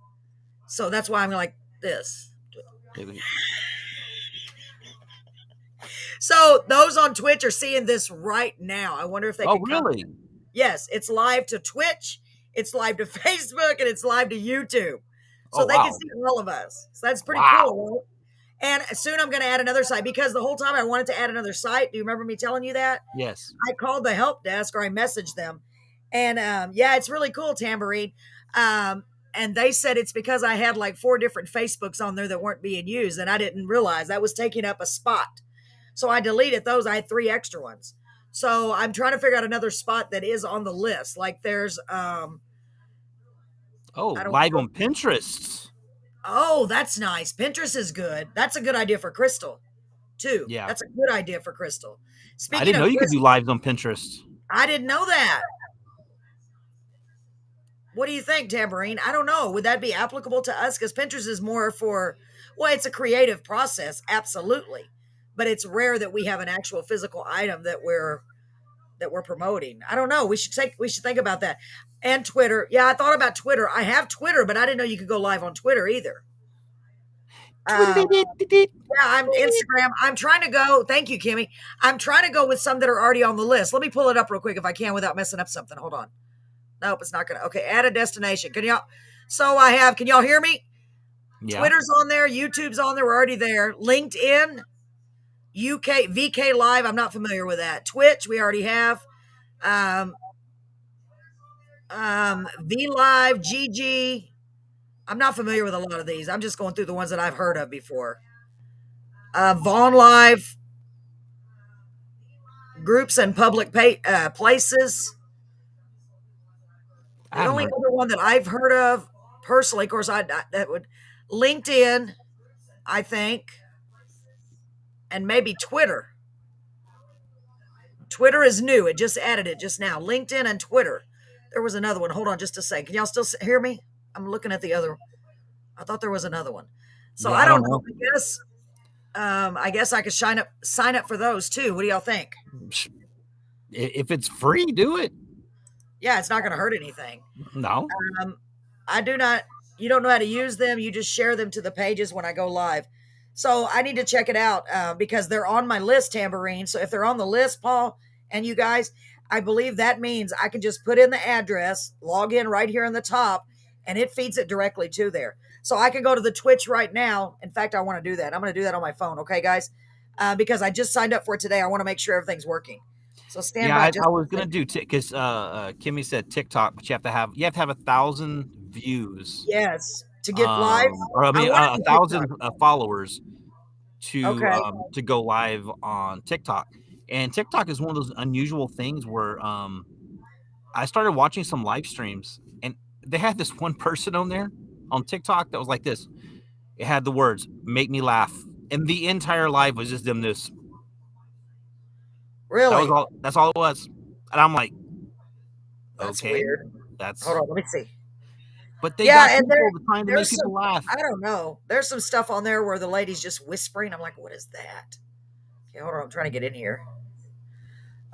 So that's why I'm like this. So those on Twitch are seeing this right now. I wonder if they can really? Comment. Yes, it's live to Twitch, it's live to Facebook, and it's live to YouTube. So they can see all of us. So that's pretty cool, right? And soon I'm going to add another site because the whole time I wanted to add another site. Do you remember me telling you that? Yes. I called the help desk or I messaged them. And it's really cool, Tambourine. And they said it's because I had like 4 different Facebooks on there that weren't being used. And I didn't realize that was taking up a spot. So I deleted those. I had 3 extra ones. So I'm trying to figure out another spot that is on the list. Like there's live on Pinterest. Oh, that's nice. Pinterest is good. That's a good idea for Crystal, too. Yeah. That's a good idea for Crystal. I didn't know you could do lives on Pinterest. I didn't know that. What do you think, Tambourine? I don't know. Would that be applicable to us? Because Pinterest is more for, it's a creative process, absolutely. But it's rare that we have an actual physical item that we're promoting. I don't know. We should think about that. And Twitter. Yeah, I thought about Twitter. I have Twitter, but I didn't know you could go live on Twitter either. I'm Instagram. I'm trying to go. Thank you, Kimmy. I'm trying to go with some that are already on the list. Let me pull it up real quick if I can without messing up something. Hold on. Nope, it's not going to. Okay, add a destination. Can y'all hear me? Yeah. Twitter's on there. YouTube's on there. We're already there. LinkedIn, UK, VK Live. I'm not familiar with that. Twitch, we already have. V Live, GG. I'm not familiar with a lot of these. I'm just going through the ones that I've heard of before. Vaughn Live, groups and public places. The only other one that I've heard of personally, of course, LinkedIn, I think, and maybe Twitter. Twitter is new. It just added it just now. LinkedIn and Twitter. There was another one. Hold on just a second. Can y'all still hear me? I'm looking at the other. I thought there was another one. So I don't know. I guess I could sign up for those too. What do y'all think? If it's free, do it. Yeah, it's not going to hurt anything. No. I do not. You don't know how to use them. You just share them to the pages when I go live. So I need to check it out because they're on my list, Tambourine. So if they're on the list, Paul and you guys, I believe that means I can just put in the address, log in right here in the top, and it feeds it directly to there. So I can go to the Twitch right now. In fact, I want to do that. I'm going to do that on my phone. Okay, guys? Because I just signed up for it today. I want to make sure everything's working. So stand by. I was gonna do because Kimmy said TikTok, but you have to have 1,000 views. Yes, to get live, or I mean, wanna do 1,000 TikTok. followers Okay. to go live on TikTok. And TikTok is one of those unusual things where I started watching some live streams, and they had this one person on there on TikTok that was like this. It had the words "make me laugh," and the entire live was just them this. Really? That's all it was. And I'm like, That's okay, weird. Hold on, let me see. But they got people trying to make some, people laugh. I don't know. There's some stuff on there where the lady's just whispering. I'm like, what is that? Okay, hold on. I'm trying to get in here.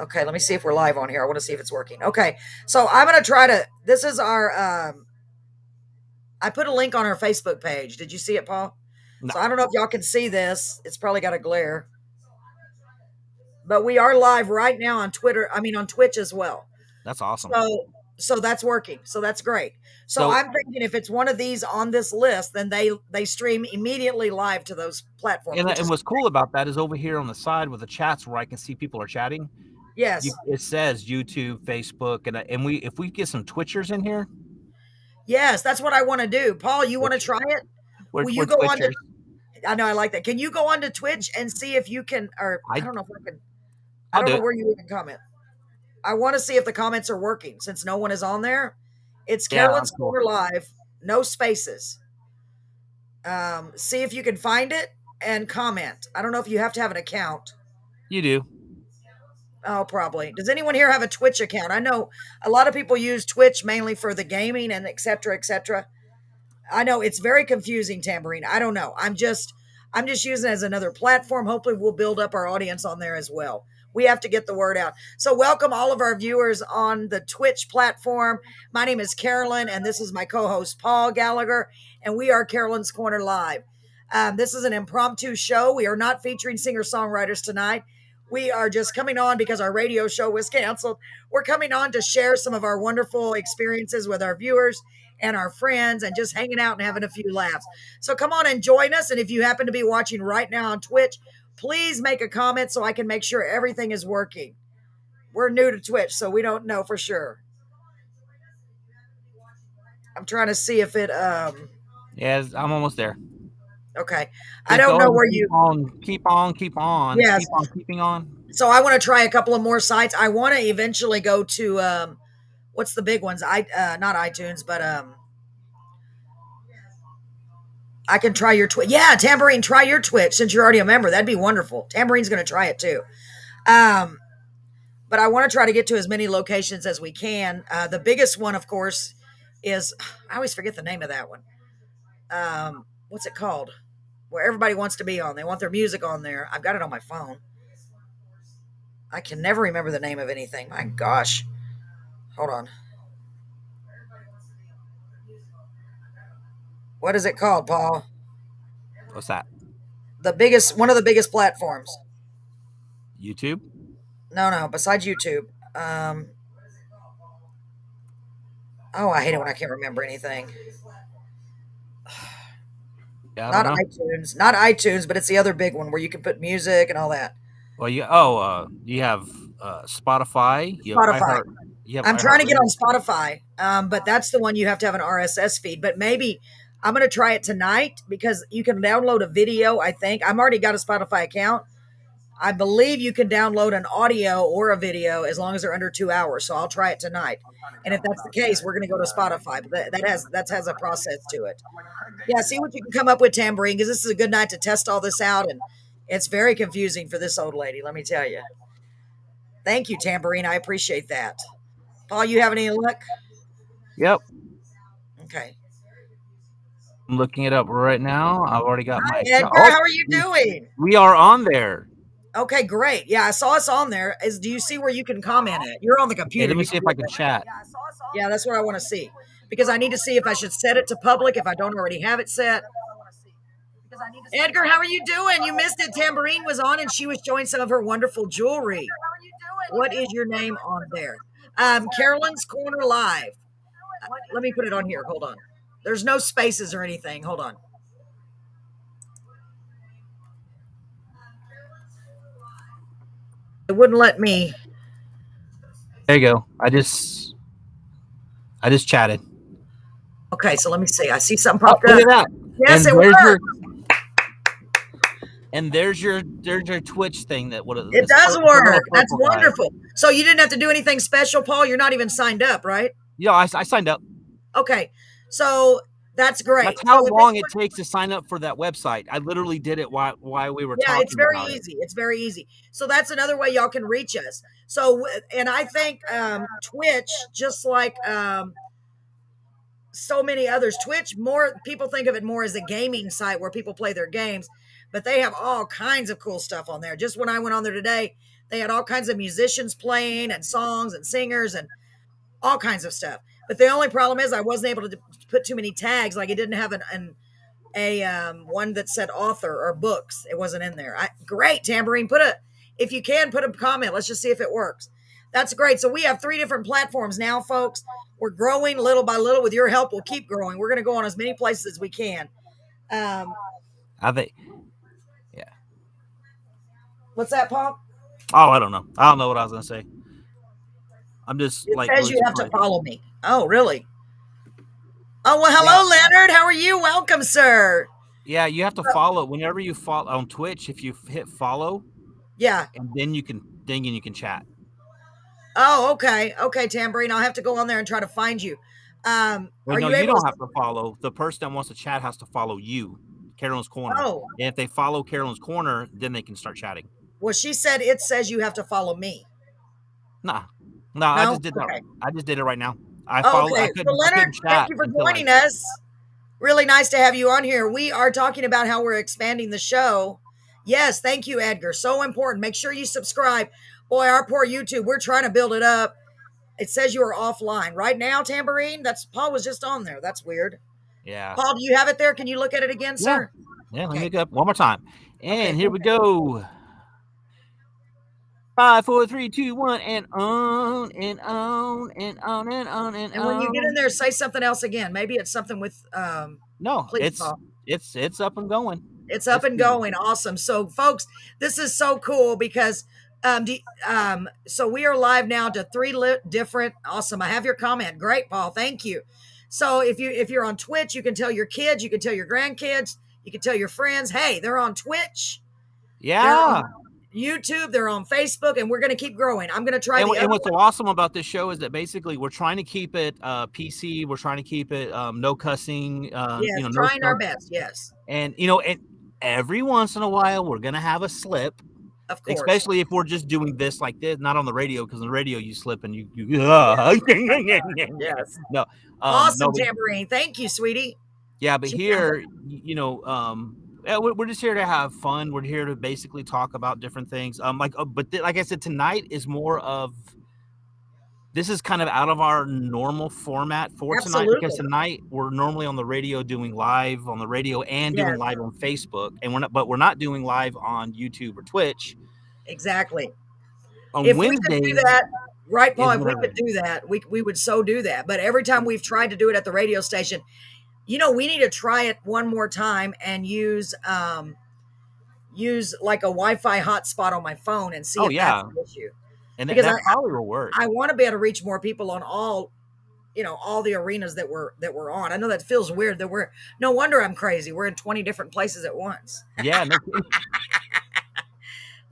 Okay, let me see if we're live on here. I want to see if it's working. Okay, so I'm going to try to, this is our, I put a link on our Facebook page. Did you see it, Paul? No. So I don't know if y'all can see this. It's probably got a glare. But we are live right now on on Twitch as well. That's awesome. So that's working. So that's great. So I'm thinking if it's one of these on this list, then they stream immediately live to those platforms. And what's cool about that is over here on the side with the chats where I can see people are chatting. Yes. It says YouTube, Facebook, and if we get some Twitchers in here. Yes, that's what I want to do. Paul, you want to try it? Will you go on to? I know I like that. Can you go on to Twitch and see if you can? Or I don't know if I can. I don't know where you can comment. I want to see if the comments are working since no one is on there. It's Carolyn's Corner Live, no spaces. See if you can find it and comment. I don't know if you have to have an account. You do. Oh, probably. Does anyone here have a Twitch account? I know a lot of people use Twitch mainly for the gaming and et cetera, et cetera. I know it's very confusing, Tambourine. I don't know. I'm just using it as another platform. Hopefully we'll build up our audience on there as well. We have to get the word out. So welcome all of our viewers on the Twitch platform. My name is Carolyn, and this is my co-host, Paul Gallagher, and we are Carolyn's Corner Live. This is an impromptu show. We are not featuring singer-songwriters tonight. We are just coming on because our radio show was canceled. We're coming on to share some of our wonderful experiences with our viewers and our friends and just hanging out and having a few laughs. So come on and join us. And if you happen to be watching right now on Twitch, please make a comment so I can make sure everything is working. We're new to Twitch, so we don't know for sure. I'm trying to see if it... Yeah, I'm almost there. Okay. I don't know where you... Keep on. Yes. Keep on keeping on. So I want to try a couple of more sites. I want to eventually go to... what's the big ones? Not iTunes, but... I can try your Twitch. Yeah, Tambourine, try your Twitch since you're already a member. That'd be wonderful. Tambourine's going to try it too. But I want to try to get to as many locations as we can. The biggest one, of course, is, I always forget the name of that one. What's it called? Where everybody wants to be on. They want their music on there. I've got it on my phone. I can never remember the name of anything. My gosh. Hold on. What is it called, Paul? What's that? One of the biggest platforms. YouTube? No, besides YouTube. Oh, I hate it when I can't remember anything. Yeah, not iTunes, but it's the other big one where you can put music and all that. Well, you have Spotify. Spotify. I'm trying to get on Spotify, but that's the one you have to have an RSS feed. But maybe I'm going to try it tonight because you can download a video, I think. I've already got a Spotify account. I believe you can download an audio or a video as long as they're under 2 hours. So I'll try it tonight. And if that's the case, we're going to go to Spotify. But that has a process to it. Yeah, see what you can come up with, Tambourine, because this is a good night to test all this out. And it's very confusing for this old lady, let me tell you. Thank you, Tambourine. I appreciate that. Paul, you have any luck? Yep. Okay. I'm looking it up right now. I've already got my... Edgar, how are you doing? We are on there. Okay, great. Yeah, I saw us on there. Do you see where you can comment at? You're on the computer. Let me see if I can chat. Yeah, that's what I want to see. Because I need to see if I should set it to public if I don't already have it set. Edgar, how are you doing? You missed it. Tambourine was on and she was showing some of her wonderful jewelry. What is your name on there? Carolyn's Corner Live. Let me put it on here. Hold on. There's no spaces or anything. Hold on. It wouldn't let me. There you go. I just chatted. Okay, so let me see. I see something Oh, popped up. look at that. Yes, And it worked. there's your Twitch thing that would. It does work. That's wonderful. So you didn't have to do anything special, Paul. You're not even signed up, right? Yeah, I signed up. Okay, so that's great. That's how long it takes to sign up for that website. I literally did it while we were talking. Yeah, it's very easy. It's very easy. So that's another way y'all can reach us. So, and I think Twitch, just like so many others, Twitch, more people think of it more as a gaming site where people play their games, but they have all kinds of cool stuff on there. Just when I went on there today, they had all kinds of musicians playing and songs and singers and all kinds of stuff. But the only problem is I wasn't able to put too many tags. Like it didn't have a one that said author or books. It wasn't in there. Great, Tambourine. If you can, put a comment. Let's just see if it works. That's great. So we have 3 different platforms now, folks. We're growing little by little. With your help, we'll keep growing. We're going to go on as many places as we can. I think, yeah. What's that, Paul? Oh, I don't know. I don't know what I was going to say. I'm just it says you have to follow me. Oh, really? Oh, well, hello, yeah. Leonard. How are you? Welcome, sir. Yeah, you have to follow. Whenever you follow on Twitch, if you hit follow, yeah, and then you can chat. Oh, okay. Okay, Tambourine. I'll have to go on there and try to find you. You don't have to follow. The person that wants to chat has to follow you, Carolyn's Corner. Oh. And if they follow Carolyn's Corner, then they can start chatting. Well, she said it says you have to follow me. No, I just did that. Okay. I just did it right now. Okay. So Leonard, thank you for joining us. Really nice to have you on here. We are talking about how we're expanding the show. Yes, thank you, Edgar. So important. Make sure you subscribe. Boy, our poor YouTube, we're trying to build it up. It says you are offline right now, Tambourine. Paul was just on there. That's weird. Yeah. Paul, do you have it there? Can you look at it again, sir? Yeah, let me go up one more time. And here we go. 5, 4, 3, 2, 1, and on and on and on and on and on. And when you get in there, say something else again. Maybe it's something with no, it's up and going. It's up and going. Awesome. So, folks, this is so cool because so we are live now to 3 different. Awesome. I have your comment. Great, Paul. Thank you. So if you're on Twitch, you can tell your kids, you can tell your grandkids, you can tell your friends, hey, they're on Twitch. Yeah. They're on YouTube, they're on Facebook, and we're going to keep growing. I'm going to try. And what's so awesome about this show is that basically we're trying to keep it PC. We're trying to keep it no cussing. Yes, trying our best. Yes. And and every once in a while we're going to have a slip. Of course. Especially if we're just doing this like this, not on the radio, because on the radio you slip and you yes. No. Awesome, Tambourine. Thank you, sweetie. Yeah, but here, we're just here to have fun. We're here to basically talk about different things. Like I said, tonight is more of. This is kind of out of our normal format for tonight, because tonight we're normally on the radio doing live on the radio and doing live on Facebook, and we're not doing live on YouTube or Twitch. Exactly. On if Wednesdays, we could do that, right, Paul? If we could do that, we would so do that. But every time we've tried to do it at the radio station, we need to try it one more time and use like a Wi-Fi hotspot on my phone and see if that's an issue. And because that probably will work. I want to be able to reach more people on all the arenas that we're on. I know that feels weird that no wonder I'm crazy. We're in 20 different places at once. Yeah. No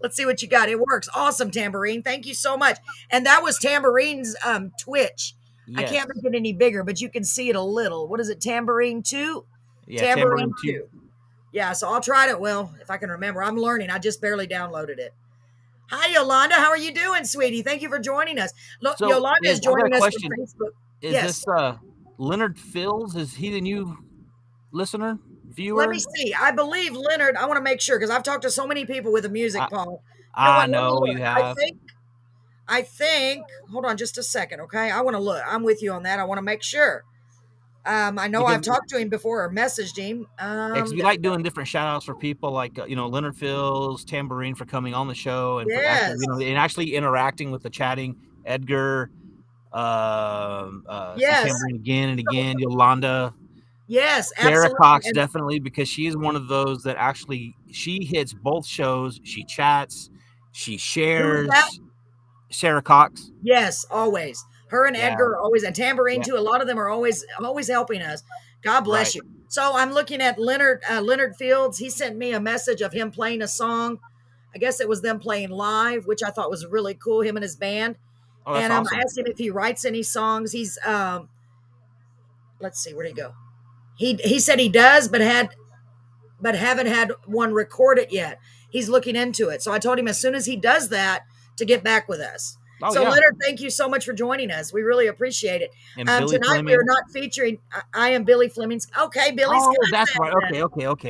Let's see what you got. It works. Awesome, Tambourine. Thank you so much. And that was Tambourine's Twitch. Yes. I can't make it any bigger, but you can see it a little. What is it? Tambourine 2? Yeah, Tambourine 2. Yeah, so I'll try it. Well, if I can remember. I'm learning. I just barely downloaded it. Hi, Yolanda. How are you doing, sweetie? Thank you for joining us. Yolanda is joining us from Facebook. Is this Leonard Fields? Is he the new listener, viewer? Let me see. I believe Leonard. I want to make sure because I've talked to so many people with the music, Paul. I know you have. I think. Hold on just a second, okay? I want to look. I'm with you on that. I want to make sure. I know I've talked to him before or messaged him. We like doing different shout outs for people like, Leonard Fields, Tambourine for coming on the show and, and actually interacting with the chatting, Edgar, Tambourine again and again, Yolanda. Yes, Sarah absolutely. Cox, And definitely, because she is one of those that actually she hits both shows. She chats, she who is shares. that? Sarah Cox. Yes, always. Her and Yeah. Edgar are always, and Tambourine Yeah. too. A lot of them are always helping us. God bless Right. you. So I'm looking at Leonard Fields. He sent me a message of him playing a song. I guess it was them playing live, which I thought was really cool. Him and his band. Oh, that's And I awesome. asked him if he writes any songs. He's let's see, where'd he go? He said he does, but haven't had one recorded yet. He's looking into it. So I told him as soon as he does that to get back with us. Oh, So yeah. Leonard, thank you so much for joining us. We really appreciate it. And Billy Tonight we Fleming. are not featuring. I am Billy Fleming's. Okay, Billy's Oh, cousin. that's right.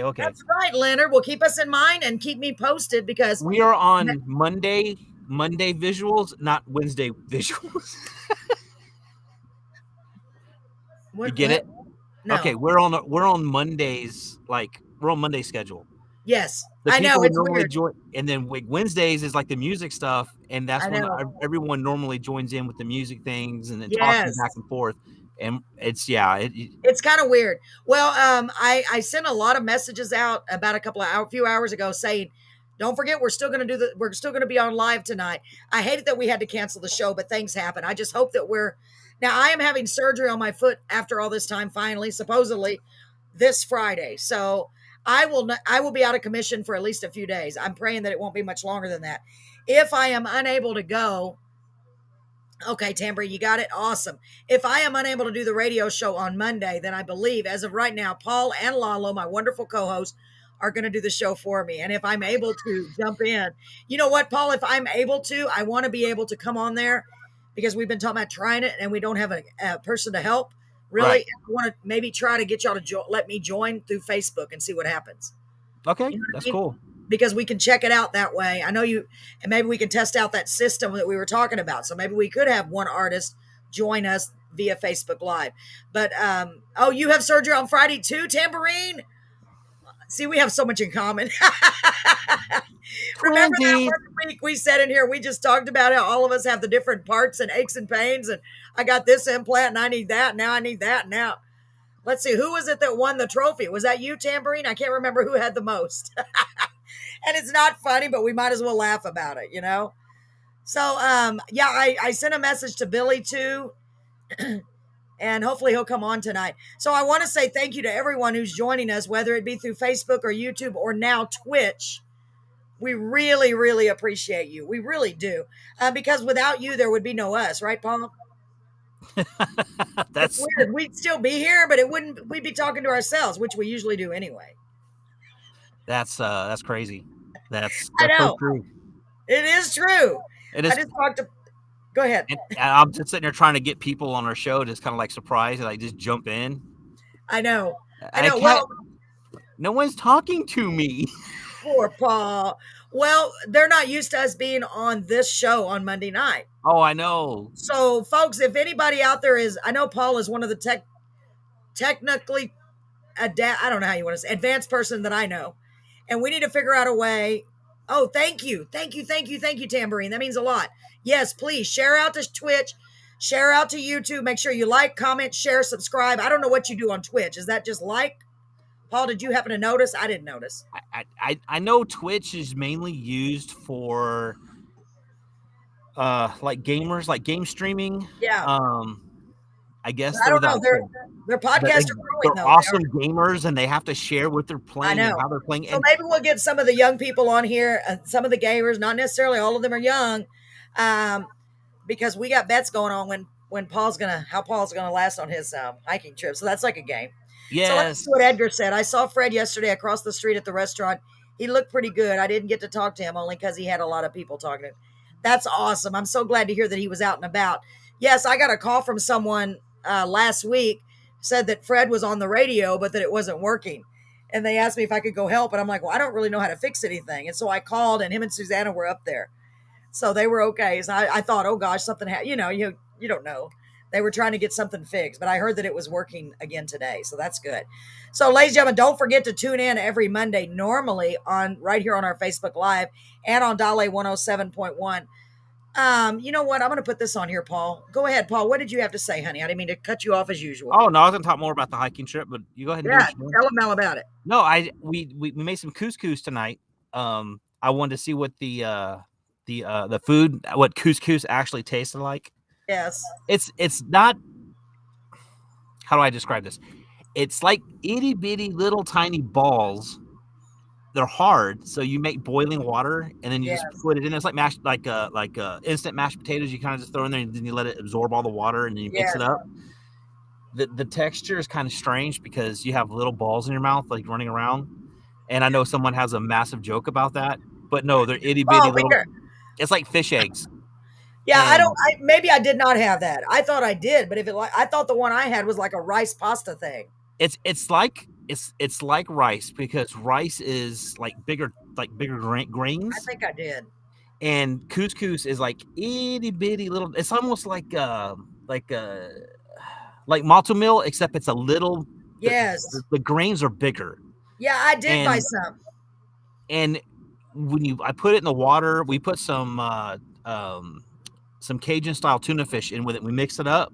Okay. That's right, Leonard. Well, keep us in mind and keep me posted because We are on Monday visuals, not Wednesday visuals. what, You get it? No. Okay, we're on Mondays, like we're on Monday schedule. Yes, The I know people it's normally weird. join, and then Wednesdays is like the music stuff, and that's I when know. everyone normally joins in with the music things and then Yes. talking back and forth. And it's It's kind of weird. Well, I sent a lot of messages out about a few hours ago saying, don't forget, we're still going to be on live tonight. I hated that we had to cancel the show, but things happen. I just hope that now I am having surgery on my foot after all this time, finally, supposedly this Friday. So I will be out of commission for at least a few days. I'm praying that it won't be much longer than that. If I am unable to go, okay, Tambourine, you got it. Awesome. If I am unable to do the radio show on Monday, then I believe, as of right now, Paul and Lalo, my wonderful co-hosts, are going to do the show for me. And if I'm able to jump in, you know what, Paul, if I'm able to, I want to be able to come on there because we've been talking about trying it and we don't have a person to help. Really, Right. I want to maybe try to get y'all to let me join through Facebook and see what happens. okay. You know what That's I mean? cool. Because we can check it out that way. I know you, and maybe we can test out that system that we were talking about. So maybe we could have one artist join us via Facebook Live. But oh, you have surgery on Friday too, Tambourine? See, we have so much in common. Remember that Twinsies. one week we said in here, we just talked about how all of us have the different parts and aches and pains, and I got this implant and I need that, now I need that now. Let's see, who was it that won the trophy? Was that you, Tambourine? I can't remember who had the most. And it's not funny, but we might as well laugh about it, you know? So, yeah, I sent a message to Billy too, and hopefully he'll come on tonight. So I want to say thank you to everyone who's joining us, whether it be through Facebook or YouTube or now Twitch. We really, really appreciate you. We really do. Because without you, there would be no us, right, Paul? That's It's weird. We'd still be here, but we'd be talking to ourselves, which we usually do anyway. that's crazy. That's I know. so true. It is true. It is. I just talked to, go ahead. And I'm just sitting there trying to get people on our show, just kind of like surprised, and I just jump in. I know. Well, no one's talking to me. Poor Paul. Well, they're not used to us being on this show on Monday night. Oh, I know. So, folks, if anybody out there is, I know Paul is one of the technically I don't know how you want to say, advanced person that I know. And we need to figure out a way. Oh, thank you, Tambourine. That means a lot. Yes, please share out to Twitch, share out to YouTube. Make sure you like, comment, share, subscribe. I don't know what you do on Twitch. Is that just like? Paul, did you happen to notice? I didn't notice. I know Twitch is mainly used for like gamers, like game streaming. Yeah. I guess I don't know. Their podcasts are growing. They're awesome gamers, and they have to share what they're playing and how they're playing. So maybe we'll get some of the young people on here, some of the gamers. Not necessarily all of them are young, because we got bets going on how Paul's gonna last on his hiking trip. So that's like a game. Yes. So let's see what Edgar said. I saw Fred yesterday across the street at the restaurant. He looked pretty good. I didn't get to talk to him only because he had a lot of people talking to him. That's awesome. I'm so glad to hear that he was out and about. Yes, I got a call from someone last week, said that Fred was on the radio, but that it wasn't working. And they asked me if I could go help. And I'm like, well, I don't really know how to fix anything. And so I called, and him and Susanna were up there. So they were okay. So I thought, oh gosh, something you don't know. They were trying to get something fixed, but I heard that it was working again today. So that's good. So ladies and gentlemen, don't forget to tune in every Monday, normally right here on our Facebook Live and on Dale 107.1. You know what? I'm going to put this on here, Paul. Go ahead, Paul. What did you have to say, honey? I didn't mean to cut you off as usual. Oh no, I was gonna talk more about the hiking trip, but you go ahead and do Yeah, what you want. tell them all about it. No, we made some couscous tonight. I wanted to see what the food, what couscous actually tasted like. Yes. It's not. How do I describe this? It's like itty bitty little tiny balls. They're hard, so you make boiling water and then you Yes. just put it in. It's like mashed, like instant mashed potatoes. You kind of just throw in there and then you let it absorb all the water and then you mix Yes. it up. The texture is kind of strange because you have little balls in your mouth like running around. And I know someone has a massive joke about that, but no, they're itty bitty little. It's like fish eggs. Yeah, maybe I did not have that. I thought I did, but I thought the one I had was like a rice pasta thing. It's like rice because rice is like bigger grains. I think I did. And couscous is like itty bitty little. It's almost like matzo meal, except it's a little. Yes. The grains are bigger. Yeah, I did buy some. And when I put it in the water, we put some Cajun style tuna fish in with it. We mix it up.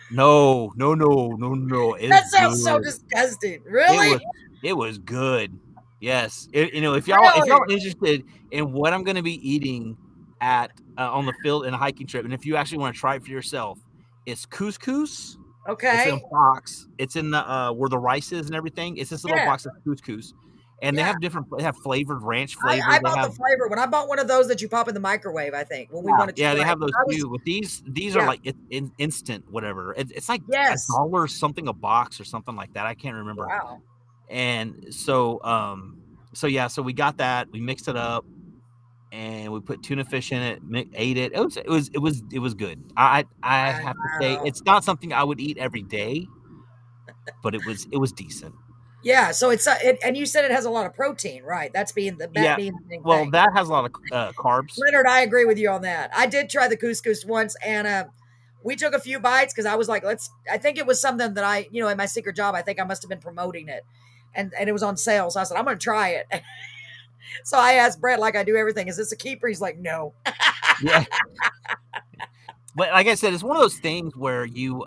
No. That sounds so disgusting. Really? It was good. Yes. If y'all interested in what I'm going to be eating at on the field in a hiking trip, and if you actually want to try it for yourself, it's couscous. Okay. It's in a box. It's in the where the rice is and everything. It's this little box of couscous. And they have flavored ranch flavors. I bought the flavor one. I bought one of those that you pop in the microwave, I think. When we wanted to they have those too. But these are like instant, whatever. It's like $1 something a box or something like that. I can't remember. Wow. And so we got that. We mixed it up, and we put tuna fish in it. Ate it. It was good. I have to say it's not something I would eat every day, but it was decent. Yeah, so and you said it has a lot of protein, right? That's being the being the thing. Well, that has a lot of carbs. Leonard, I agree with you on that. I did try the couscous once, and we took a few bites because I was like, I think it was something that I, in my secret job, I think I must have been promoting it, and it was on sale. So I said, I'm going to try it. So I asked Brett, like I do everything, is this a keeper? He's like, no. Yeah. But like I said, it's one of those things where you.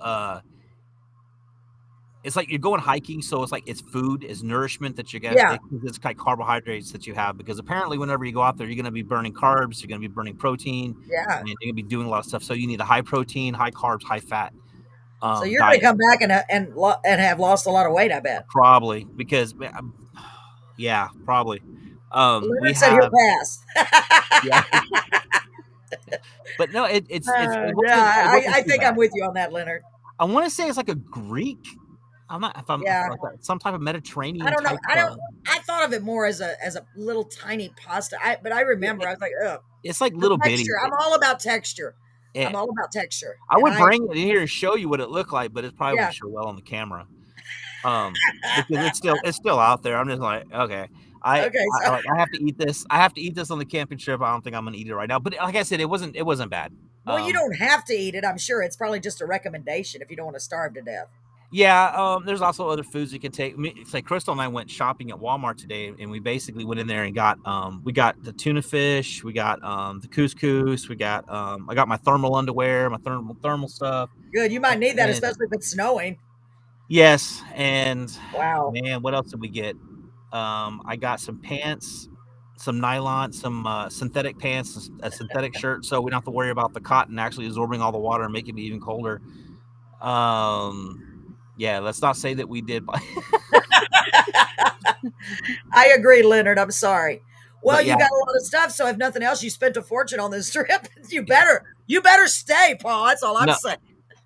It's like you're going hiking, so it's like it's food, it's nourishment that you get. Yeah. It's like carbohydrates that you have because apparently whenever you go out there, you're going to be burning carbs, you're going to be burning protein, and you're going to be doing a lot of stuff. So you need a high protein, high carbs, high fat. So you're going to come back and have lost a lot of weight, I bet. Probably because, yeah, probably. We said he'll pass. Yeah. But no, I think I'm with you on that, Leonard. I want to say it's like a Greek. I'm not. If I'm like some type of Mediterranean. I don't know. I thought of it more as a little tiny pasta. But I remember I was like, oh, it's like little bitty. I'm all about texture. Yeah. I'm all about texture. I would bring it in here and show you what it looked like, but it probably wouldn't show well on the camera. Because it's still out there. I'm just like, okay. I have to eat this. I have to eat this on the camping trip. I don't think I'm going to eat it right now. But like I said, it wasn't bad. Well, you don't have to eat it. I'm sure it's probably just a recommendation if you don't want to starve to death. Yeah, there's also other foods you can take. It's like Crystal and I went shopping at Walmart today, and we basically went in there and got we got the tuna fish, we got the couscous, we got I got my thermal underwear, my thermal stuff. Good, you might need that, especially if it's snowing. Yes, and wow, man, what else did we get? I got some pants, some nylon, some synthetic pants, a synthetic shirt, so we don't have to worry about the cotton actually absorbing all the water and making it even colder. Yeah, let's not say that we did. I agree, Leonard. I'm sorry. Well, you got a lot of stuff, so if nothing else, you spent a fortune on this trip. You better stay, Paul. That's all I'm saying.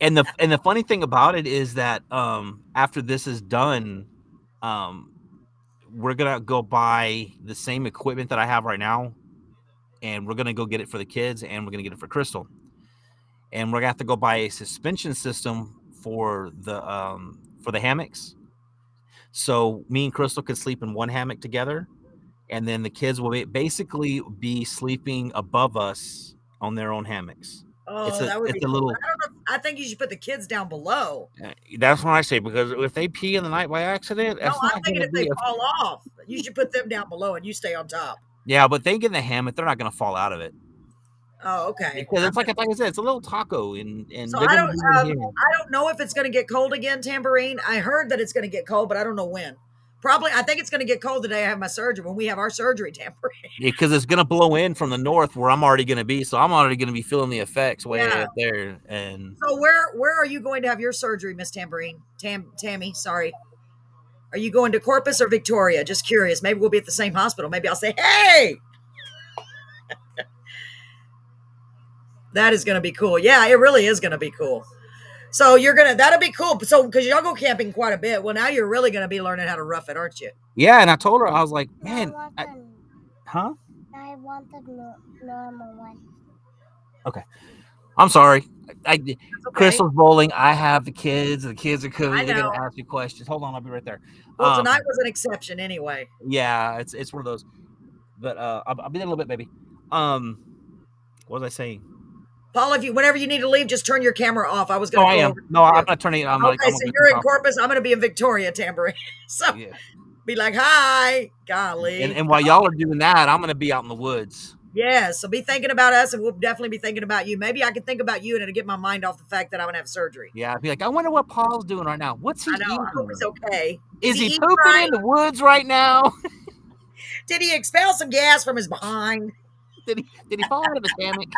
And the funny thing about it is that after this is done, we're gonna go buy the same equipment that I have right now, and we're gonna go get it for the kids, and we're gonna get it for Crystal, and we're gonna have to go buy a suspension system for the hammocks, so me and Crystal could sleep in one hammock together, and then the kids will basically be sleeping above us on their own hammocks. Oh, that would be cool. Little. I think you should put the kids down below. That's what I say, because if they pee in the night by accident, I'm thinking if they fall off, you should put them down below and you stay on top. Yeah, but they get in the hammock, they're not going to fall out of it. Oh, okay. Because it's like I said, it's a little taco, and So they're I going to don't, be in here. I don't know if it's going to get cold again, Tambourine. I heard that it's going to get cold, but I don't know when. Probably, I think it's going to get cold the day I have my surgery, when we have our surgery, Tambourine. Because it's going to blow in from the north where I'm already going to be, so I'm already going to be feeling the effects way up there. And so where are you going to have your surgery, Miss Tambourine? Tammy, sorry. Are you going to Corpus or Victoria? Just curious. Maybe we'll be at the same hospital. Maybe I'll say, hey. That is going to be cool. Yeah, it really is going to be cool. So that'll be cool. So, because y'all go camping quite a bit. Well, now you're really going to be learning how to rough it, aren't you? Yeah, and I told her, I was like, man, huh? I want the normal one. Okay. I'm sorry. Okay. Crystal's bowling. I have the kids. The kids are coming. They're know. going to ask me questions. Hold on, I'll be right there. Well, tonight was an exception anyway. Yeah, it's one of those. But I'll be there a little bit, baby. What was I saying? Paul, whenever you need to leave, just turn your camera off. I was going to. I am. No, I'm not turning it. I'm okay, so you're in Corpus. I'm going to be in Victoria, Tambourine. So be like, hi, golly. And while y'all are doing that, I'm going to be out in the woods. Yeah, so be thinking about us, and we'll definitely be thinking about you. Maybe I can think about you, and it'll get my mind off the fact that I'm going to have surgery. Yeah, I'd be like, I wonder what Paul's doing right now. What's he eating? I hope he's okay. Is he pooping in the woods right now? Did he expel some gas from his behind? Did he fall out of his hammock?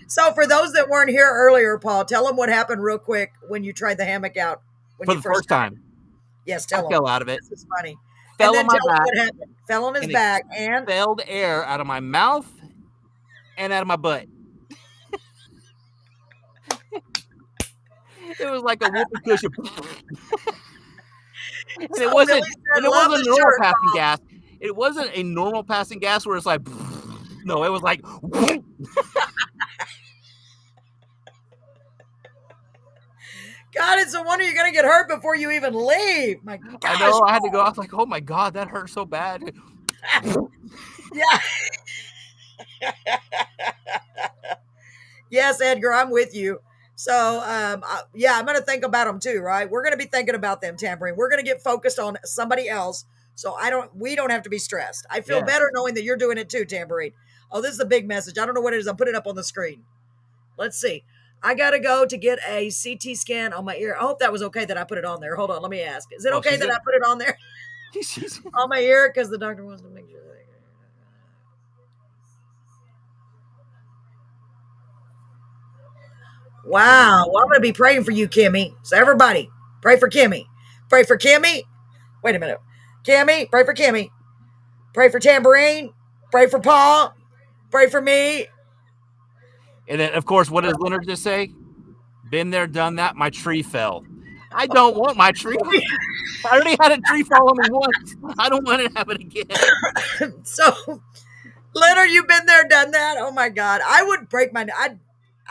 So for those that weren't here earlier, Paul, tell them what happened real quick when you tried the hammock out. For the first time. Yes, tell them. I fell out of it. This is funny. Fell on my back. What happened. Fell on his back and expelled air out of my mouth and out of my butt. It was like a whoopee cushion. And it wasn't a normal passing gas. It wasn't a normal passing gas where it's like, no, it was like, God, it's a wonder you're going to get hurt before you even leave. My gosh. I know, I had to go. I was like, oh my God, that hurt so bad. Yeah. Yes, Edgar, I'm with you. So, I'm going to think about them too, right? We're going to be thinking about them, Tambourine. We're going to get focused on somebody else. So we don't have to be stressed. I feel better knowing that you're doing it too, Tambourine. Oh, this is a big message. I don't know what it is. I'll put it up on the screen. Let's see. I got to go to get a CT scan on my ear. I hope that was okay that I put it on there. Hold on. Let me ask. Is it okay that I put it on there? On my ear? Because the doctor wants to make sure. Wow. Well, I'm going to be praying for you, Kimmy. So everybody, pray for Kimmy. Pray for Kimmy. Wait a minute. Kimmy, pray for Kimmy. Pray for Tambourine. Pray for Paul. Pray for me. And then, of course, what does Leonard just say? Been there, done that. My tree fell. I don't want my tree. I already had a tree fall on me once. I don't want it to happen again. So, Leonard, you've been there, done that. Oh my God, I would break my.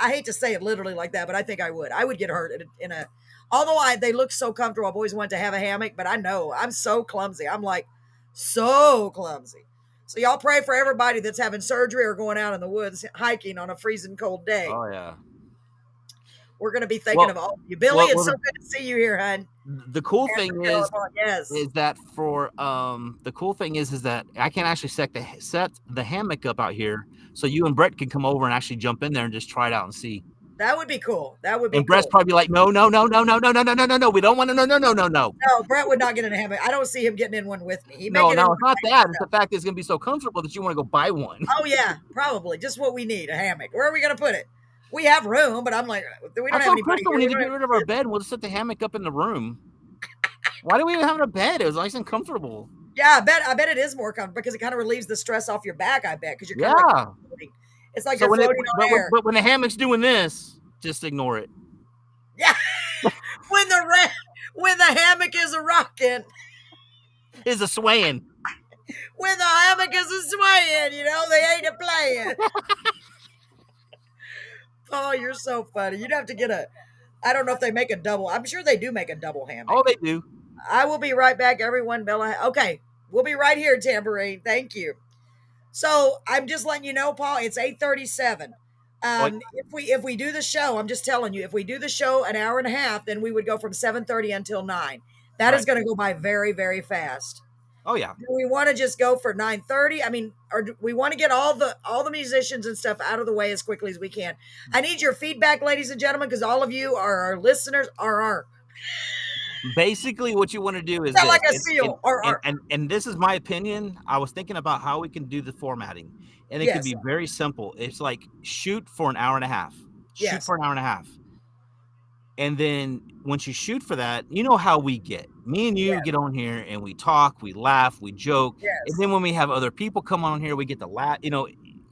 I hate to say it literally like that, but I think I would. I would get hurt in a. Although they look so comfortable, I've always wanted to have a hammock, but I know I'm so clumsy. I'm like so clumsy. So y'all pray for everybody that's having surgery or going out in the woods hiking on a freezing cold day. Oh yeah. We're going to be thinking of all of you. Billy, it's so good to see you here, hon. The cool thing is that the cool thing is that I can actually set the hammock up out here, so you and Brett can come over and actually jump in there and just try it out and see. That would be cool. That would be. And Brett's probably like, no. We don't want to. No. No, Brett would not get in a hammock. I don't see him getting in one with me. No, it's not that. It's the fact that it's going to be so comfortable that you want to go buy one. Oh yeah, probably just what we need—a hammock. Where are we going to put it? We have room, but I'm like, we don't have anybody. We need to get rid of our bed. We'll just set the hammock up in the room. Why do we even have a bed? It was nice and comfortable. Yeah, I bet it is more comfortable because it kind of relieves the stress off your back. I bet because you're it's like you're floating on air. But when the hammock's doing this, just ignore it. Yeah, when the hammock is a rocking, is a swaying. When the hammock is a swaying, they ain't a playing. Oh, you're so funny. You'd have to get I don't know if they make a double. I'm sure they do make a double hammock. Oh, they do. I will be right back, everyone. Bella. Okay. We'll be right here, Tambourine. Thank you. So I'm just letting you know, Paul, it's 8:37. If we do the show, I'm just telling you, if we do the show an hour and a half, then we would go from 7:30 until 9. That is going to go by very, very fast. Oh yeah. Do we want to just go for 9:30? I mean, or do we want to get all the musicians and stuff out of the way as quickly as we can? I need your feedback, ladies and gentlemen, because all of you are our listeners. Basically, what you want to do is Sound this, like a seal. and this is my opinion. I was thinking about how we can do the formatting, and it could Yes. be very simple. It's like shoot for an hour and a half. Shoot Yes. for an hour and a half. And then once you shoot for that, you know how we get. Me and you Yes. get on here and we talk, we laugh, we joke. Yes. And then when we have other people come on here, we get to laugh. You know,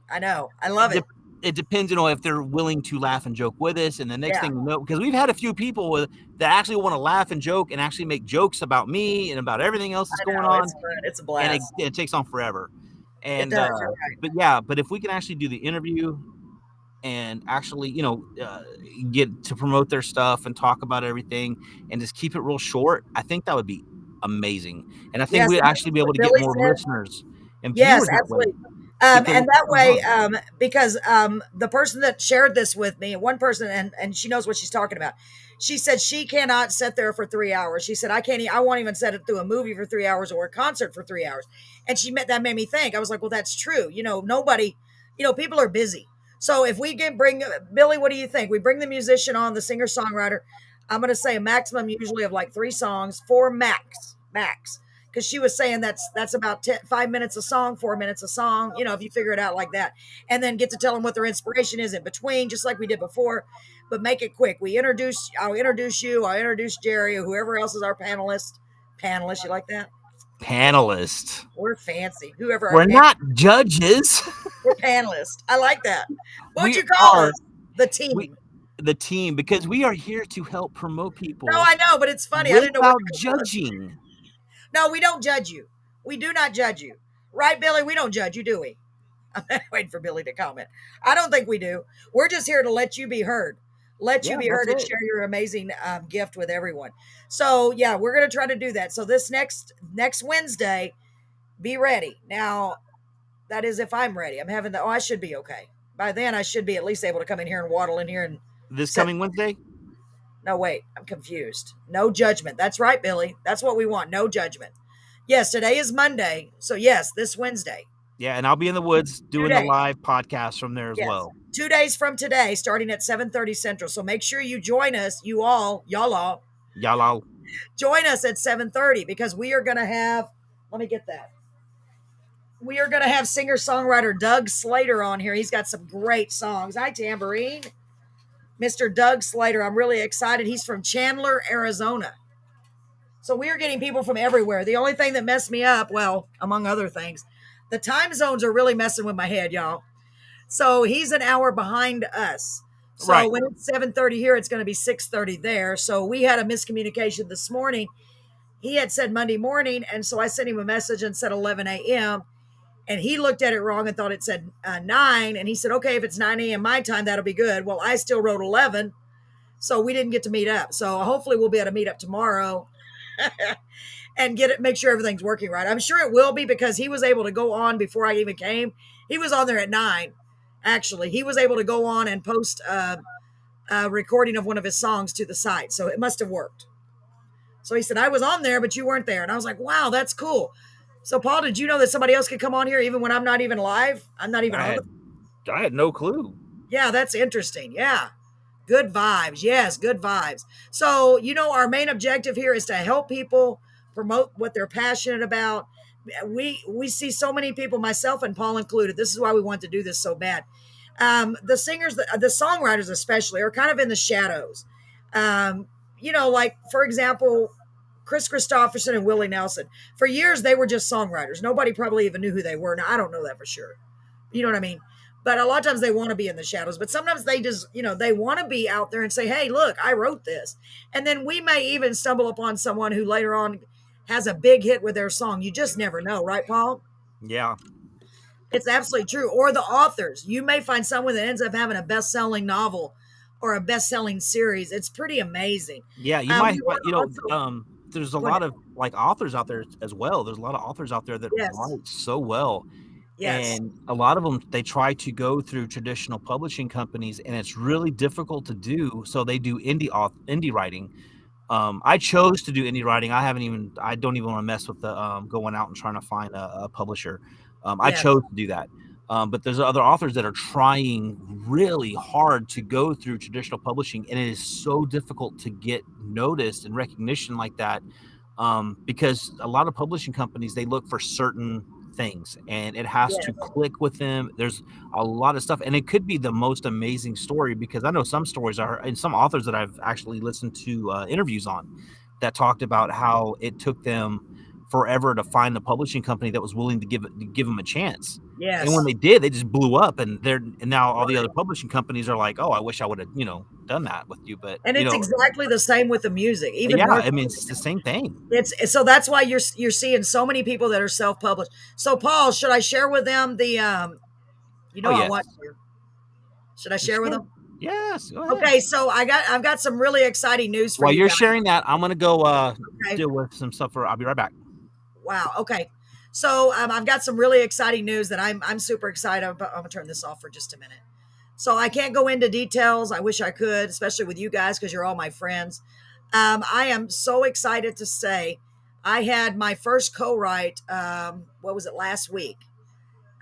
I know. I love it. It depends, you know, if they're willing to laugh and joke with us. And the next Yeah. thing you know, because we've had a few people that actually want to laugh and joke and actually make jokes about me and about everything else that's going on. It's fun. It's a And blast. it takes on forever. And It does. You're right. but if we can actually do the interview and actually, you know, get to promote their stuff and talk about everything and just keep it real short, I think that would be amazing. And I think Yes, we'd and actually be able to get Billy more said- listeners and Yes, viewers that way. absolutely. Get the And that way, listeners because the person that shared this with me, one person, and she knows what she's talking about. She said she cannot sit there for 3 hours. She said, I won't even sit it through a movie for 3 hours or a concert for 3 hours. And that made me think. I was like, well, that's true. You know, people are busy. So if we can bring Billy, what do you think? We bring the musician on, the singer songwriter. I'm going to say a maximum usually of like 3 songs, 4 max. Because she was saying that's about 5 minutes a song, 4 minutes a song, you know, if you figure it out like that. And then get to tell them what their inspiration is in between, just like we did before, but make it quick. I'll introduce you, I'll introduce Jerry, or whoever else is our panelist. Panelist, you like that? Panelist. We're fancy. Whoever our We're not judges. We're panelists. I like that. What'd We you call are- us? The team. The team, because we are here to help promote people No, I know, but it's funny. I didn't know without what to call us. judging. No, we don't judge you. We do not judge you. Right, Billy? We don't judge you, do we? I'm waiting for Billy to comment. I don't think we do. We're just here to let you be heard. Let you Yeah, be heard and that's it. share your amazing gift with everyone. So, yeah, we're going to try to do that. So this next Wednesday, be ready. Now, that is if I'm ready. I should be okay. By then, I should be at least able to come in here and waddle in here and This coming Wednesday? No, wait, I'm confused. No judgment. That's right, Billy. That's what we want. No judgment. Yes, today is Monday. So, yes, this Wednesday. Yeah, and I'll be in the woods doing the days. live podcast from there as Yes. well. 2 days from today, starting at 7:30 Central. So make sure you join us, y'all all, Y'all. join us at 7:30 because we are going to have, let me get that. We are going to have singer-songwriter Doug Slater on here. He's got some great songs. Hi, Tambourine. Mr. Doug Slater. I'm really excited. He's from Chandler, Arizona. So we are getting people from everywhere. The only thing that messed me up, well, among other things, the time zones are really messing with my head, y'all. So he's an hour behind us. So Right. when it's 7:30 here, it's going to be 6:30 there. So we had a miscommunication this morning. He had said Monday morning, and so I sent him a message and said 11 a.m., and he looked at it wrong and thought it said 9. And he said, okay, if it's 9 a.m. my time, that'll be good. Well, I still wrote 11. So we didn't get to meet up. So hopefully we'll be able to meet up tomorrow and make sure everything's working right. I'm sure it will be because he was able to go on before I even came. He was on there at 9. Actually, he was able to go on and post a recording of one of his songs to the site. So it must have worked. So he said, I was on there, but you weren't there. And I was like, wow, that's cool. So, Paul, did you know that somebody else could come on here even when I'm not even live? I'm not even on. I had no clue. Yeah, that's interesting. Yeah. Good vibes. Yes, good vibes. So, our main objective here is to help people promote what they're passionate about. We see so many people, myself and Paul included. This is why we want to do this so bad. The singers, the songwriters especially, are kind of in the shadows. Like, for example, Chris Christopherson and Willie Nelson. For years, they were just songwriters. Nobody probably even knew who they were. Now, I don't know that for sure. You know what I mean? But a lot of times they want to be in the shadows. But sometimes they just, they want to be out there and say, hey, look, I wrote this. And then we may even stumble upon someone who later on has a big hit with their song. You just never know, right, Paul? Yeah. It's absolutely true. Or the authors. You may find someone that ends up having a best-selling novel or a best-selling series. It's pretty amazing. Yeah, you might, there's a lot of authors out there as well. There's a lot of authors out there that write so well. Yes. And a lot of them, they try to go through traditional publishing companies, and it's really difficult to do. So they do indie writing. I chose to do indie writing. I don't even want to mess with the going out and trying to find a publisher. I Yes. chose to do that. But there's other authors that are trying really hard to go through traditional publishing, and it is so difficult to get noticed and recognition like that, because a lot of publishing companies, they look for certain things, and it has to click with them. There's a lot of stuff, and it could be the most amazing story, because I know some stories are, and some authors that I've actually listened to interviews on, that talked about how it took them forever to find a publishing company that was willing to give them a chance. Yes. And when they did, they just blew up, and now all the other publishing companies are like, oh, I wish I would have done that with you. But And it's exactly the same with the music. Even more. I mean, it's the same thing. So that's why you're seeing so many people that are self-published. So Paul, should I share with them the I want to. Should I share with them? Yes. Go ahead. Okay, so I've got some really exciting news for you. While you're guys. sharing that, I'm gonna go deal with some stuff. I'll be right back. Wow. Okay. So I've got some really exciting news that I'm super excited about. I'm gonna turn this off for just a minute. So I can't go into details. I wish I could, especially with you guys, because you're all my friends. I am so excited to say I had my first co-write. What was it, last week?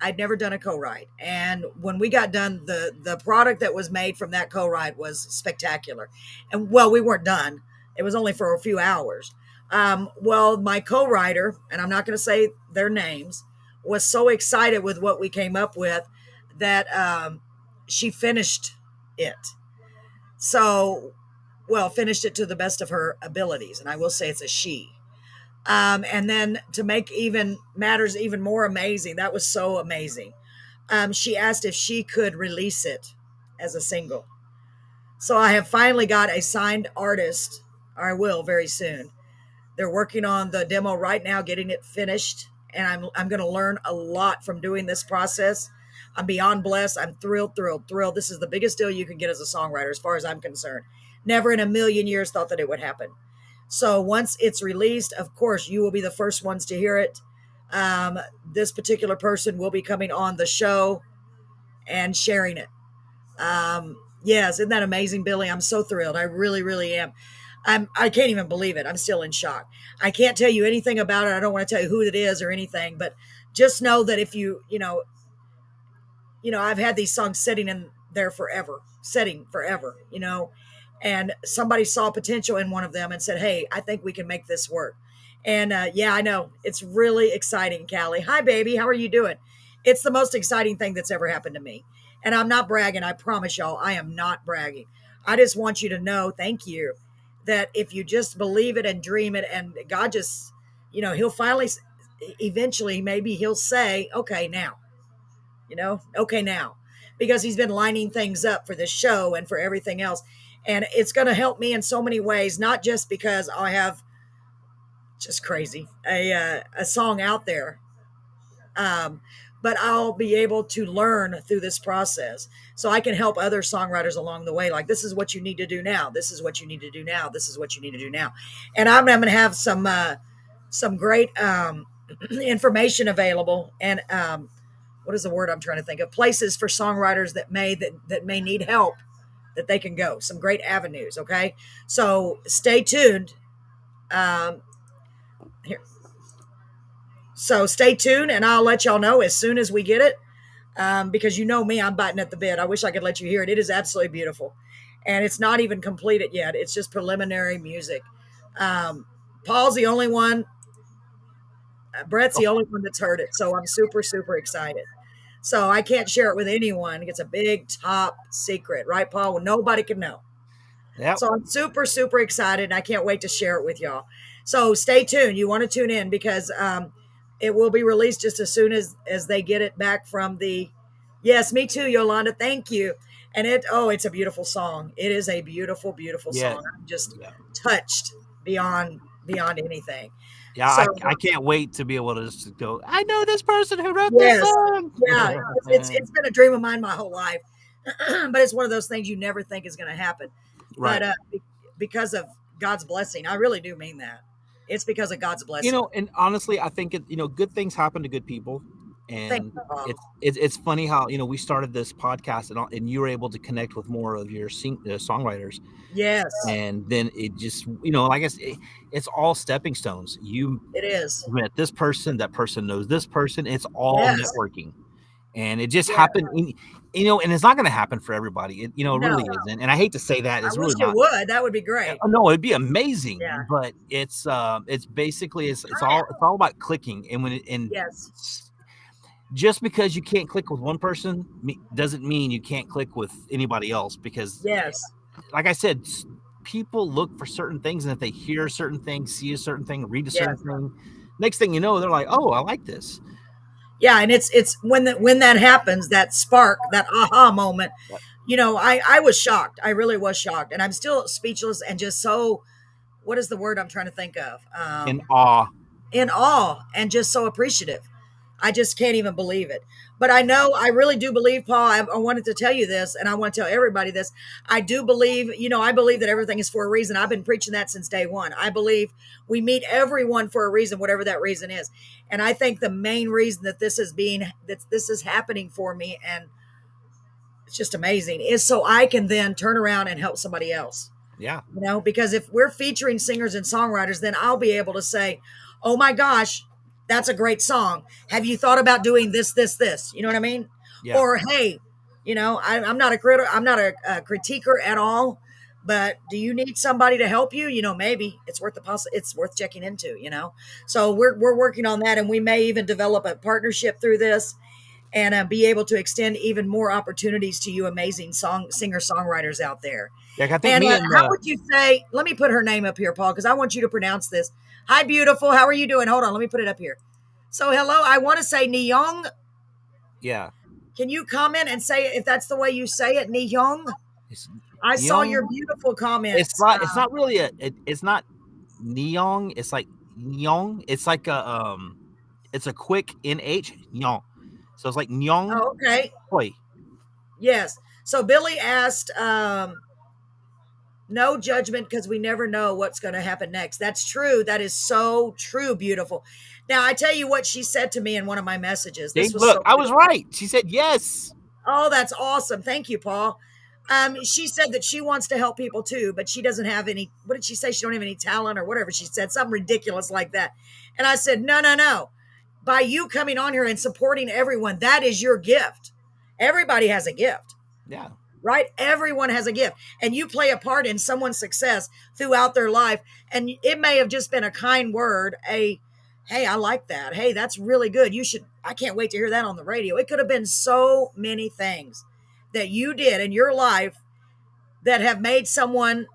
I'd never done a co-write. And when we got done, the product that was made from that co-write was spectacular. And well, we weren't done. It was only for a few hours. Well, my co-writer, and I'm not going to say their names, was so excited with what we came up with that she finished it. So, well, finished it to the best of her abilities. And I will say it's a she. And then to make matters even more amazing, that was so amazing. She asked if she could release it as a single. So I have finally got a signed artist, or I will very soon. They're working on the demo right now, getting it finished. And I'm going to learn a lot from doing this process. I'm beyond blessed. I'm thrilled. This is the biggest deal you can get as a songwriter, as far as I'm concerned. Never in a million years thought that it would happen. So once it's released, of course, you will be the first ones to hear it. This particular person will be coming on the show and sharing it. Yes, isn't that amazing, Billy? I'm so thrilled. I really, really am. I can't even believe it. I'm still in shock. I can't tell you anything about it. I don't want to tell you who it is or anything, but just know that if I've had these songs sitting in there forever, and somebody saw potential in one of them and said, hey, I think we can make this work. And I know it's really exciting, Callie. Hi, baby. How are you doing? It's the most exciting thing that's ever happened to me. And I'm not bragging. I promise y'all, I am not bragging. I just want you to know, thank you, that if you just believe it and dream it, and God just, he'll finally, eventually, maybe he'll say, okay, now, because he's been lining things up for this show and for everything else. And it's going to help me in so many ways, not just because I have just crazy a song out there, but I'll be able to learn through this process so I can help other songwriters along the way. Like, this is what you need to do now. This is what you need to do now. This is what you need to do now. And I'm going to have some great information available, and what is the word I'm trying to think of? Places for songwriters that may need help, that they can go. Some great avenues. Okay. So stay tuned. Here. So stay tuned, and I'll let y'all know as soon as we get it. Because you know me, I'm biting at the bit. I wish I could let you hear it. It is absolutely beautiful. And it's not even completed yet. It's just preliminary music. Paul's the only one. Brett's the only one that's heard it. So I'm super, super excited. So I can't share it with anyone. It's a big top secret, right, Paul? Well, nobody can know. Yep. So I'm super, super excited, and I can't wait to share it with y'all. So stay tuned. You want to tune in, because it will be released just as soon as they get it back from the. Yes, me too, Yolanda. Thank you. And it's a beautiful song. It is a beautiful, beautiful song. I'm just touched beyond anything. Yeah, so, I can't wait to be able to just go, I know this person who wrote this song. Yeah, it's been a dream of mine my whole life. But it's one of those things you never think is going to happen. Right. But because of God's blessing, I really do mean that. It's because of God's blessing. And honestly, I think good things happen to good people. And you, Paul. it's funny how we started this podcast and you were able to connect with more of your songwriters, Yes, and then it just like I guess it's all stepping stones. You it is. met this person, that person knows this person. It's all Yes. networking, and it just Yeah. happened. And it's not going to happen for everybody. It No. really isn't. And I hate to say that. I It's wish really it not. would. That would be great. No, it'd be amazing. Yeah. But it's basically it's all about clicking. And Yes. just because you can't click with one person doesn't mean you can't click with anybody else, because Yes. like I said, people look for certain things, and if they hear certain things, see a certain thing, read a certain thing, next thing you know, they're like, oh, I like this. Yeah, and it's when that happens, that spark, that aha moment, I was shocked. I really was shocked, and I'm still speechless and just so, what is the word I'm trying to think of? In awe, and just so appreciative. I just can't even believe it. But I really do believe, Paul, I wanted to tell you this, and I want to tell everybody this. I do believe, I believe that everything is for a reason. I've been preaching that since day one. I believe we meet everyone for a reason, whatever that reason is. And I think the main reason that this is happening for me, and it's just amazing, is so I can then turn around and help somebody else. Yeah. Because if we're featuring singers and songwriters, then I'll be able to say, oh my gosh, that's a great song. Have you thought about doing this, this, this? You know what I mean? Yeah. Or, hey, I'm not a critiquer at all, but do you need somebody to help you? Maybe it's worth checking into, So we're working on that, and we may even develop a partnership through this, and be able to extend even more opportunities to you amazing singer-songwriters out there. Yeah, I think how would you say, let me put her name up here, Paul, because I want you to pronounce this. Hi, beautiful. How are you doing? Hold on. Let me put it up here. So, hello. I want to say Nyong. Yeah. Can you comment and say if that's the way you say it, Nyong? I saw your beautiful comments. It's not really it's not Nyong. It's like Nyong. It's like it's a quick NH, Nyong. So it's like Nyong. Oh, okay. Boy. Yes. So Billy asked, no judgment, because we never know what's going to happen next. That's true. That is so true. Beautiful. Now, I tell you what she said to me in one of my messages. I was right. She said yes. Oh, that's awesome. Thank you, Paul. She said that she wants to help people too, but she doesn't have any, what did she say? She don't have any talent or whatever she said, something ridiculous like that. And I said, no. By you coming on here and supporting everyone, that is your gift. Everybody has a gift. Yeah. Right? Everyone has a gift, and you play a part in someone's success throughout their life. And it may have just been a kind word, hey, I like that. Hey, that's really good. I can't wait to hear that on the radio. It could have been so many things that you did in your life that have made someone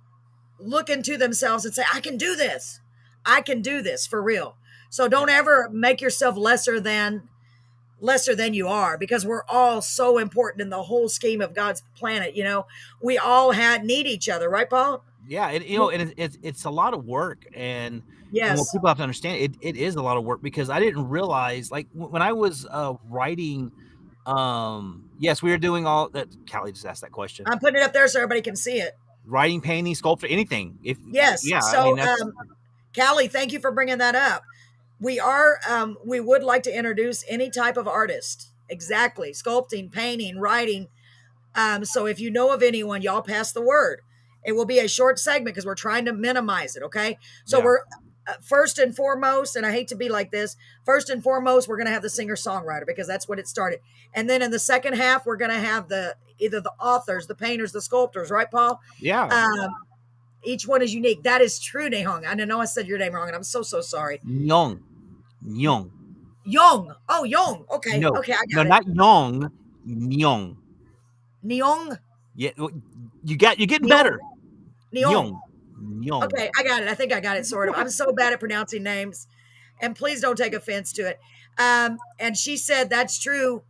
look into themselves and say, I can do this. I can do this for real. So don't ever make yourself lesser than you are, because we're all so important in the whole scheme of God's planet. We all need each other, right, Paul? Yeah, and it's a lot of work, and yes, and what people have to understand, it is a lot of work, because I didn't realize, like when I was writing, yes, we were doing all that. Callie just asked that question. I'm putting it up there so everybody can see it. Writing, painting, sculpture, anything. So Callie, thank you for bringing that up. We would like to introduce any type of artist. Exactly. Sculpting, painting, writing. So if you know of anyone, y'all pass the word. It will be a short segment because we're trying to minimize it. Okay. So we're first and foremost, and I hate to be like this, first and foremost, we're going to have the singer-songwriter, because that's what it started. And then in the second half, we're going to have either the authors, the painters, the sculptors, right, Paul? Yeah. Each one is unique. That is true, Nehong. I know I said your name wrong, and I'm so sorry. Yong. Oh, Yong. Okay. No, okay. I got no, it. not Yong. Nyong. Nyong. Yeah, you're getting better. Nyong. Nyong. Okay, I got it. I think I got it sort of. I'm so bad at pronouncing names, and please don't take offense to it. And she said that's true.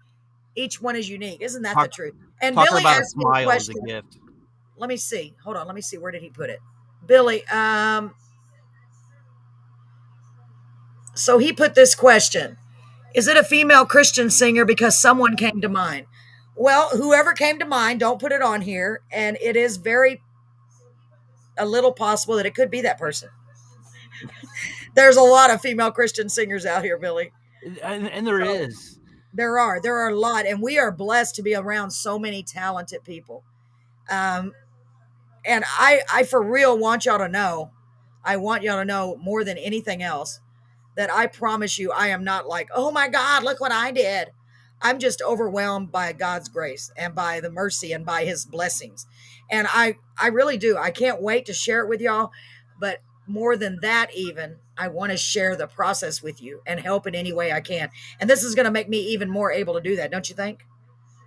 Each one is unique. Isn't that the truth? And Billy asked me a question. As a gift. Let me see. Hold on. Let me see. Where did he put it? Billy. So he put this question. Is it a female Christian singer? Because someone came to mind. Well, whoever came to mind, don't put it on here. And it is a little possible that it could be that person. There's a lot of female Christian singers out here, Billy. And there is. There are a lot, and we are blessed to be around so many talented people. Um, and I for real want y'all to know, I want y'all to know more than anything else that I promise you, I am not like, oh my God, look what I did. I'm just overwhelmed by God's grace and by the mercy and by his blessings. And I really do. I can't wait to share it with y'all. But more than that, even, I want to share the process with you and help in any way I can. And this is going to make me even more able to do that, don't you think?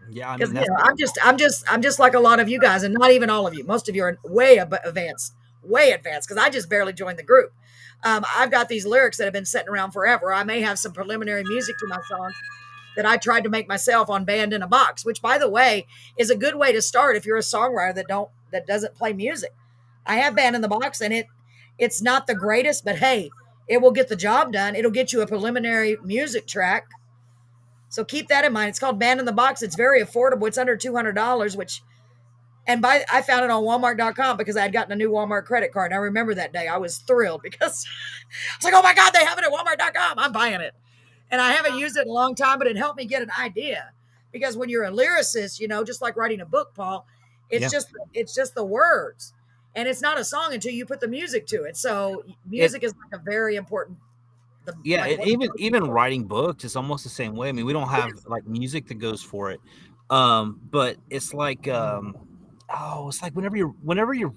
Yeah, I Because mean that's I'm just like a lot of you guys, and not even all of you. Most of you are way advanced. Because I just barely joined the group. I've got these lyrics that have been sitting around forever. I may have some preliminary music to my songs that I tried to make myself on Band in a Box, which, by the way, is a good way to start if you're a songwriter that doesn't play music. I have Band in the Box, and it's not the greatest, but hey, it will get the job done. It'll get you a preliminary music track. So keep that in mind. It's called Band in the Box. It's very affordable. It's under $200, I found it on Walmart.com because I had gotten a new Walmart credit card. And I remember that day. I was thrilled because I was like, oh my God, they have it at Walmart.com. I'm buying it. And I haven't used it in a long time, but it helped me get an idea. Because when you're a lyricist, just like writing a book, Paul, yeah. it's just the words. And it's not a song until you put the music to it. So music is like a very important even writing books is almost the same way. I mean, we don't have like music that goes for it. But it's like it's like whenever you're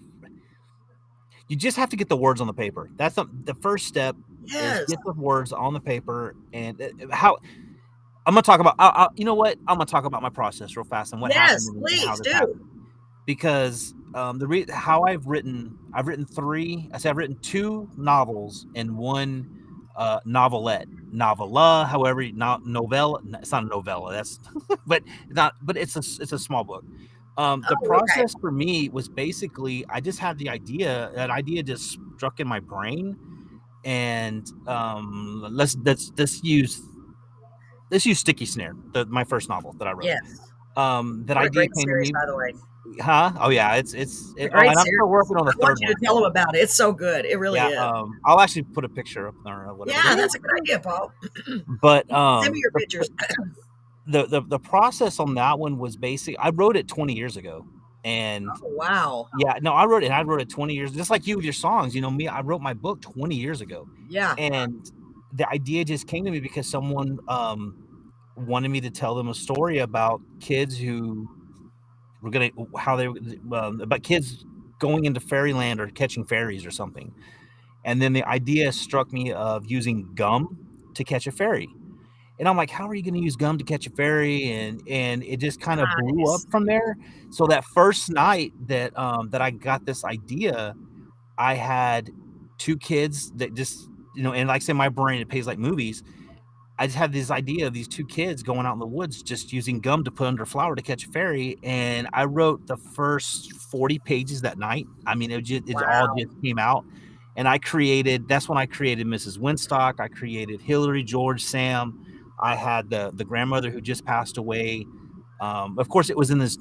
you just have to get the words on the paper. That's the first step. Yes. Is get the words on the paper. And how I'm gonna talk about you know what, I'm gonna talk about my process real fast and what happened and how this happened. Because how I've written two novels and one novella, however, not novella. It's not a novella. That's but it's a small book. The process for me was basically I just had the idea. That idea just struck in my brain, and let's use Sticky Snare, my first novel that I wrote. Yes. That idea came to me. By the way. Huh? Oh yeah, it's and I'm still working on the third one. I want you to tell them about it. It's so good. It really is. I'll actually put a picture up there or whatever. Yeah, that's a good idea, Paul. But send me your pictures. The process on that one was basically I wrote it 20 years ago. And wow. Yeah, no, I wrote it 20 years, just like you with your songs. Me, I wrote my book 20 years ago. Yeah. And the idea just came to me because someone wanted me to tell them a story about kids who were about kids going into fairyland or catching fairies or something. And then the idea struck me of using gum to catch a fairy. And I'm like, how are you going to use gum to catch a fairy? And it just kind of blew up from there. So that first night that I got this idea, I had two kids that just, and like I say, my brain, it pays like movies. I just had this idea of these two kids going out in the woods, just using gum to put under a flower to catch a fairy. And I wrote the first 40 pages that night. I mean, it all just came out. And that's when I created Mrs. Winstock. I created Hillary, George, Sam. I had the grandmother who just passed away. Of course, it was in its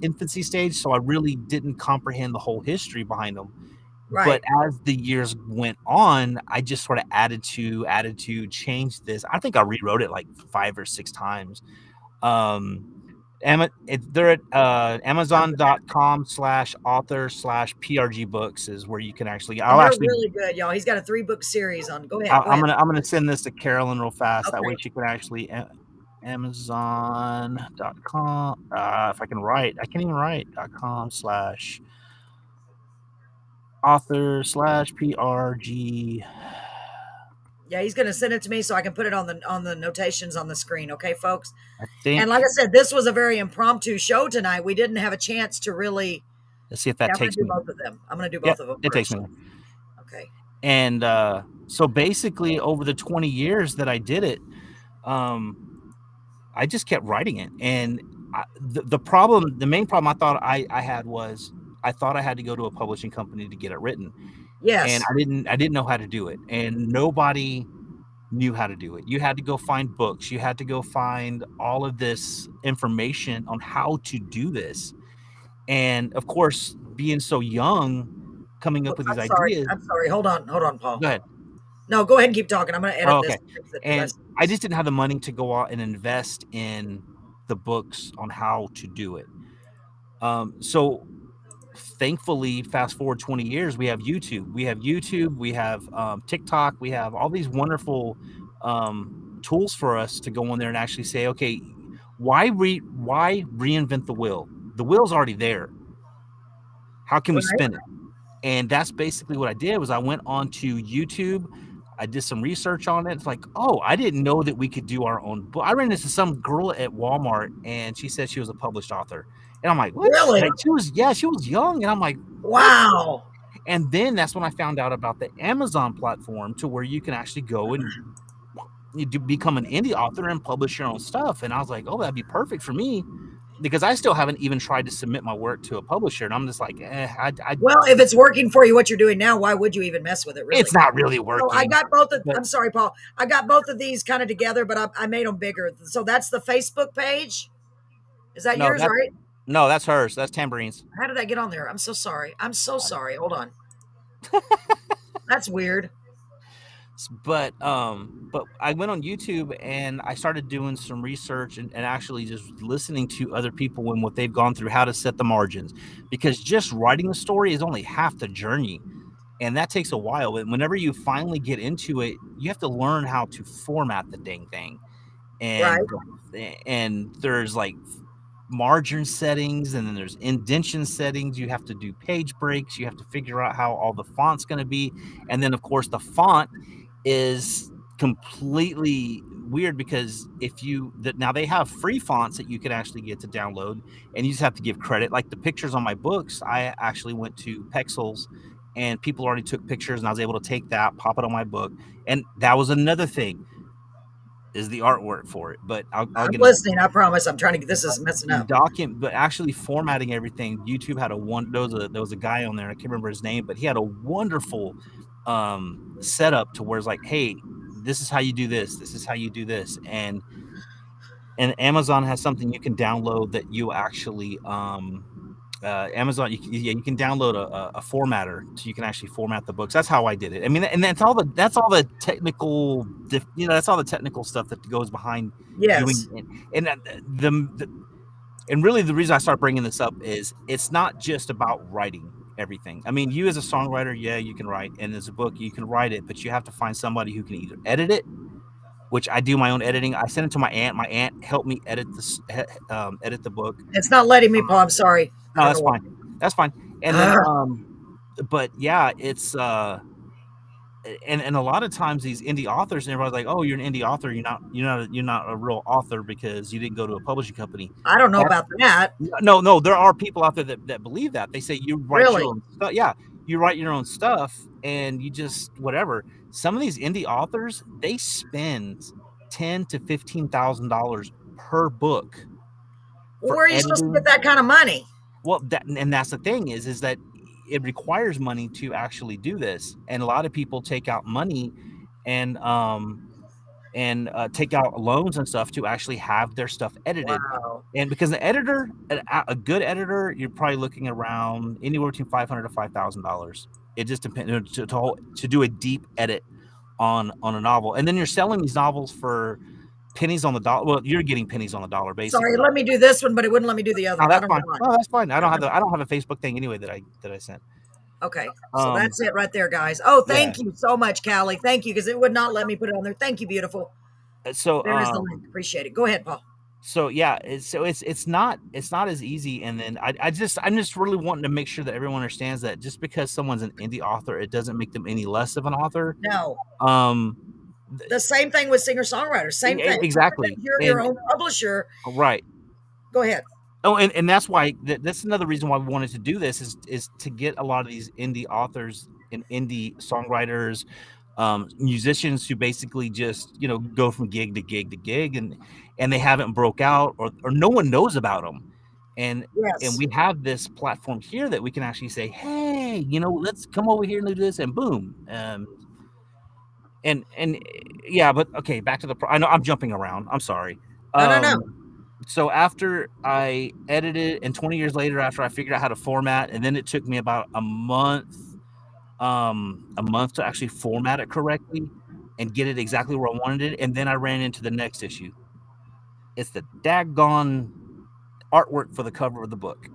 infancy stage. So I really didn't comprehend the whole history behind them. Right. But as the years went on, I just sort of added to, changed this. I think I rewrote it like 5 or 6 times. They're at Amazon.com/author/PRG books is where you can actually. Really good, y'all. He's got a 3-book series on. Go ahead. I'm gonna send this to Carolyn real fast. Okay. That way she can actually. Amazon.com. If I can write, I can't even write. .com/author/PRG. Yeah, he's going to send it to me so I can put it on the notations on the screen. Okay, folks. And like I said, this was a very impromptu show tonight. We didn't have a chance to really. Let's see if that takes me. Both of them. I'm going to do both of them. It takes me. Okay. And so basically, over the 20 years that I did it, I just kept writing it. And the main problem I thought I had was I thought I had to go to a publishing company to get it written. Yes. And I didn't know how to do it. And nobody knew how to do it. You had to go find books. You had to go find all of this information on how to do this. And of course, being so young, coming up with these ideas. I'm sorry. Hold on, Paul. Go ahead. No, go ahead and keep talking. I'm going to edit Oh, this. okay. And fix it the And rest. I just didn't have the money to go out and invest in the books on how to do it. So thankfully, fast forward 20 years, we have YouTube. We have TikTok. We have all these wonderful tools for us to go in there and actually say, okay, why reinvent the wheel? The wheel's already there. How can we Right. spin it? And that's basically what I did. Was I went onto YouTube. I did some research on it. It's like, oh, I didn't know that we could do our own book. I ran into some girl at Walmart, and she said she was a published author. And I'm like, what? Really? Like, she was young. And I'm like, Wow. and then that's when I found out about the Amazon platform, to where you can actually go and become an indie author and publish your own stuff. And I was like, oh, that'd be perfect for me, because I still haven't even tried to submit my work to a publisher. And I'm just like, Well, if it's working for you, what you're doing now, why would you even mess with it? Really? it's not really working. So I got both of, but- I'm sorry, Paul. I got both of these kind of together, but I made them bigger. So that's the Facebook page. Is that No, yours, right? No, that's hers. That's Tambourine's. How did I get on there? I'm so sorry. I'm so sorry. Hold on. That's weird. But I went on YouTube and I started doing some research and actually just listening to other people and what they've gone through, how to set the margins, because just writing the story is only half the journey, and that takes a while. And whenever you finally get into it, you have to learn how to format the dang thing, and there's like margin settings, and then there's indentation settings. You have to do page breaks. You have to figure out how all the font's going to be, and then of course the font is completely weird, because now they have free fonts that you can actually get to download, and you just have to give credit. Like the pictures on my books, I actually went to Pexels, and people already took pictures, and I was able to take that, pop it on my book, and that was another thing, is the artwork for it. But I'm listening. I promise. I'm trying to get this is messing up. But actually formatting everything. YouTube had there was a guy on there. I can't remember his name, but he had a wonderful setup to where it's like, hey, this is how you do this. This is how you do this. And Amazon has something you can download that you actually Amazon, you can download a formatter, so you can actually format the books. That's how I did it. I mean, and that's all the technical, that's all the technical stuff that goes behind doing it. And really the reason I start bringing this up is it's not just about writing everything. I mean, you as a songwriter, yeah, you can write, and as a book, you can write it, but you have to find somebody who can either edit it, which I do my own editing. I sent it to my aunt. My aunt helped me edit the book. It's not letting me, Paul. I'm sorry. No, that's fine. That's fine. And then, but yeah, it's and a lot of times these indie authors, and everybody's like, "Oh, you're an indie author. You're not a real author because you didn't go to a publishing company." I don't know about that. No, there are people out there that believe that. They say you write Really? your own stuff. Yeah, you write your own stuff, and you just whatever. Some of these indie authors, they spend $10,000 to $15,000 per book. Where are you supposed to get that kind of money? Well, that's the thing is that it requires money to actually do this, and a lot of people take out money and take out loans and stuff to actually have their stuff edited. Wow. And because the editor, a good editor, you're probably looking around anywhere between $500 to $5,000. It just depends to do a deep edit on a novel, and then you're selling these novels for pennies on the dollar. Well, you're getting pennies on the dollar, basically. Sorry, let me do this one, but it wouldn't let me do the other one. That's fine. No, that's fine. I don't have a Facebook thing anyway that I sent. Okay, so that's it right there, guys. Oh, thank you so much, Callie. Thank you, because it would not let me put it on there. Thank you, beautiful. So there is the link. Appreciate it. Go ahead, Paul. So yeah, it's not as easy. And then I'm just really wanting to make sure that everyone understands that just because someone's an indie author, it doesn't make them any less of an author. No. The same thing with singer-songwriters. Same thing. Exactly. You're your own publisher. Right. Go ahead. Oh, and that's why that's another reason why we wanted to do this is to get a lot of these indie authors and indie songwriters, musicians who basically just go from gig to gig to gig, and they haven't broke out or no one knows about them, and we have this platform here that we can actually say, hey, let's come over here and do this, and boom. And yeah, but okay, back to I know I'm jumping around. I'm sorry. No. So after I edited, and 20 years later, after I figured out how to format, and then it took me about a month a month to actually format it correctly and get it exactly where I wanted it. And then I ran into the next issue. It's the daggone artwork for the cover of the book.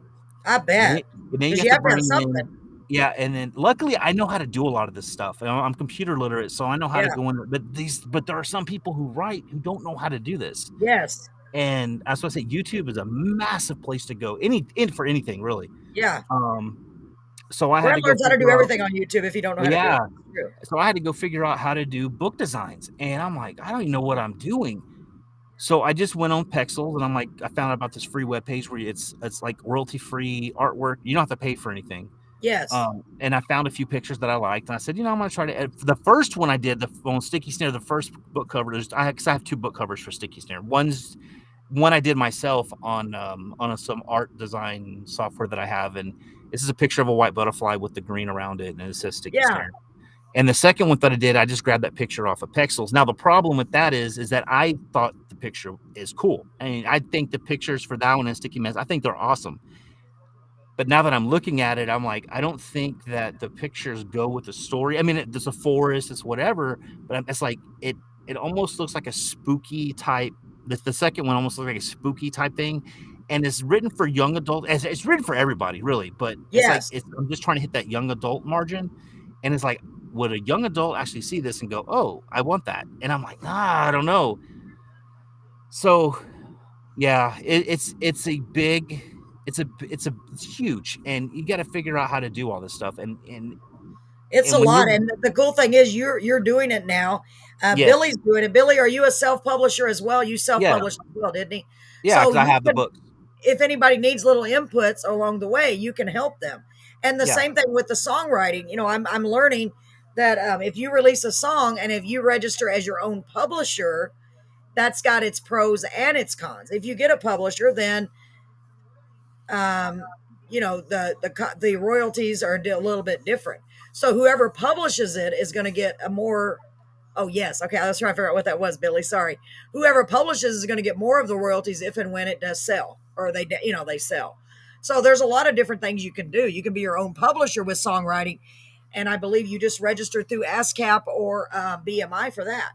I bet. And then you Because have you to have to have bring something. in, yeah, and then luckily I know how to do a lot of this stuff. I'm computer literate, so I know how to Yeah. go in. But there are some people who write who don't know how to do this. Yes. And that's why I say YouTube is a massive place to go. For anything really. Yeah. So I had Brett to go learns how to do figure out. everything on YouTube if you don't know how to do Yeah. it. It's true. So I had to go figure out how to do book designs, and I'm like, I don't even know what I'm doing. So I just went on Pexels, and I'm like, I found out about this free webpage where it's like royalty free artwork. You don't have to pay for anything. Yes. And I found a few pictures that I liked, and I said, I'm going to try to. The first one I did, on Sticky Snare, the first book cover. I have 2 book covers for Sticky Snare. One I did myself on some art design software that I have, and this is a picture of a white butterfly with the green around it, and it says Sticky Snare. And the second one that I did, I just grabbed that picture off of Pexels. Now the problem with that is that I thought the picture is cool. I mean, I think the pictures for that one and Sticky Mess, I think they're awesome. But now that I'm looking at it, I'm like, I don't think that the pictures go with the story. I mean, it's a forest, it's whatever, but it's like it almost looks like a spooky type. The second one almost looks like a spooky type thing, and it's written for young adults. It's written for everybody, really, but it's like I'm just trying to hit that young adult margin, and it's like, would a young adult actually see this and go, "Oh, I want that"? And I'm like, I don't know. So, yeah, it's huge, and you got to figure out how to do all this stuff. And it's a lot. And the cool thing is you're doing it now. Billy's doing it. Billy, are you a self-publisher as well? You self-published as well, didn't he? Yeah, because I have the books. If anybody needs little inputs along the way, you can help them. And the same thing with the songwriting. I'm learning that if you release a song and if you register as your own publisher, that's got its pros and its cons. If you get a publisher, then the royalties are a little bit different. So whoever publishes it is going to get a more. Oh yes, okay. I was trying to figure out what that was, Billy. Sorry. Whoever publishes is going to get more of the royalties if and when it does sell, or they sell. So there's a lot of different things you can do. You can be your own publisher with songwriting, and I believe you just register through ASCAP or BMI for that.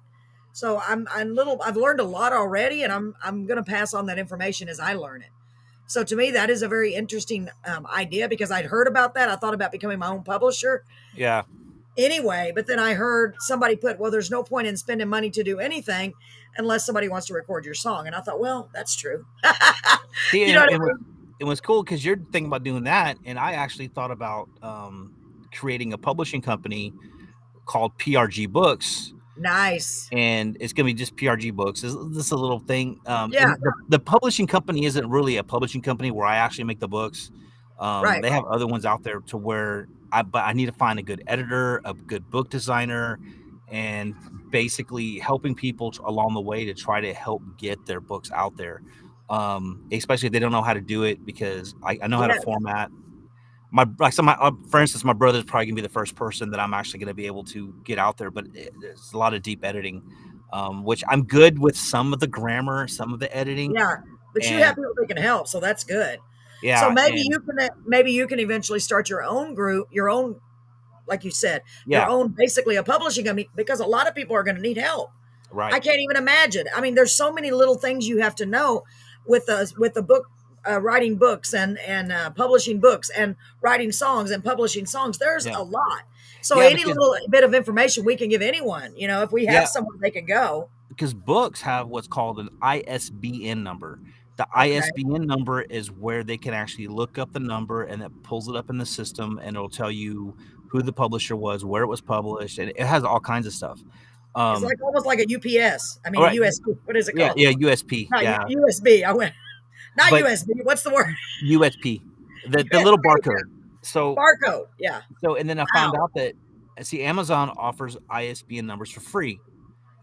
So I've learned a lot already, and I'm going to pass on that information as I learn it. So to me, that is a very interesting idea because I'd heard about that. I thought about becoming my own publisher. Yeah. Anyway, but then I heard somebody put, well, there's no point in spending money to do anything unless somebody wants to record your song. And I thought, well, that's true. See, it was cool because you're thinking about doing that. And I actually thought about creating a publishing company called PRG Books. Nice. And it's going to be just PRG Books. This is a little thing. The publishing company isn't really a publishing company where I actually make the books. Right. They have other ones out there to where I need to find a good editor, a good book designer, and basically helping people along the way to try to help get their books out there. Especially if they don't know how to do it, because I know how to format. For instance, my brother's probably gonna be the first person that I'm actually gonna be able to get out there, but there's a lot of deep editing, which I'm good with some of the grammar, some of the editing. Yeah, but you have people that can help, so that's good. Yeah. So maybe you can eventually start your own group, your own, like you said, your own, basically a publishing company, because a lot of people are going to need help. Right. I can't even imagine. I mean, there's so many little things you have to know with the book, writing books and publishing books and writing songs and publishing songs. There's a lot. So any little bit of information we can give anyone, if we have someone they can go. Because books have what's called an ISBN number. The ISBN number is where they can actually look up the number, and it pulls it up in the system, and it'll tell you who the publisher was, where it was published, and it has all kinds of stuff. It's like almost like a UPS. I mean, a USB. What is it called? Yeah, USP. Not USB. I went. Not USB. What's the word? USP. The little barcode. So barcode. Yeah. So and then I found out that Amazon offers ISBN numbers for free,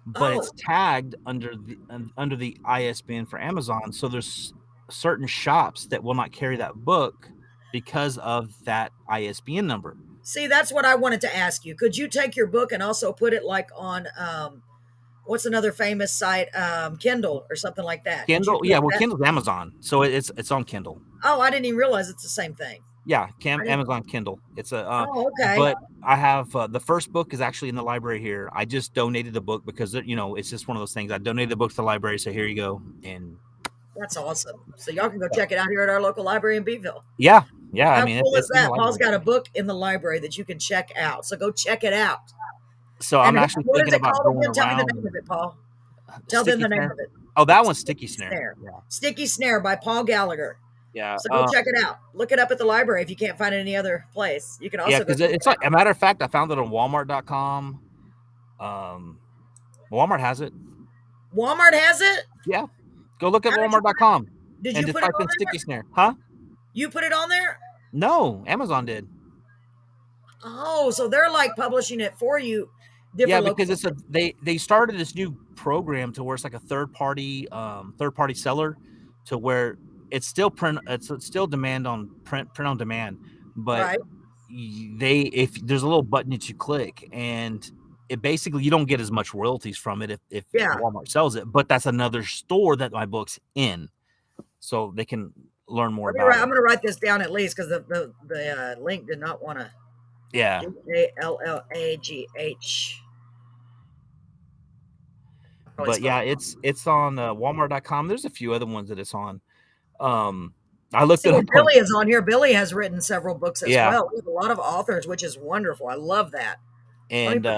but it's tagged under the ISBN for Amazon. So there's certain shops that will not carry that book because of that ISBN number. See, that's what I wanted to ask you. Could you take your book and also put it like on what's another famous site, Kindle or something like that? Kindle, yeah. Well, Kindle's Amazon, so it's on Kindle. Oh, I didn't even realize it's the same thing. Yeah, Amazon Kindle. It's a Oh, okay. but I have the first book is actually in the library here. I just donated the book because it's just one of those things. I donated the book to the library, so here you go. And That's awesome. So y'all can go check it out here at our local library in Beeville. yeah. I How mean, cool is it's in the that? Paul's library. got a book in the library that you can check out. So go check it out. So I'm And actually what is thinking it about called going again? Tell me the around. name of it, Paul. Tell them the name of it. Oh, that one's Sticky Snare. Yeah. Sticky Snare by Paul Gallagher. Yeah. So go check it out. Look it up at the library if you can't find it any other place. You can also because it's like a matter of fact, I found it on Walmart.com. Walmart has it. Walmart has it? Yeah. Go look at Walmart.com. Did and you just put it type on in there? Sticky Snare. Huh? You put it on there? No, Amazon did. Oh, so they're like publishing it for you. Yeah, because they started this new program to where it's like a third party seller, to where it's still demand on print on demand, but right. if there's a little button that you click, and it basically you don't get as much royalties from it if Walmart sells it, but that's another store that my book's in, so they can learn more about it. I'm going to write this down at least because the link did not want to. Yeah. Gallagh. But yeah, it's on Walmart.com. There's a few other ones that it's on. I looked at Billy is on here. Billy has written several books as well. We have a lot of authors, which is wonderful. I love that. And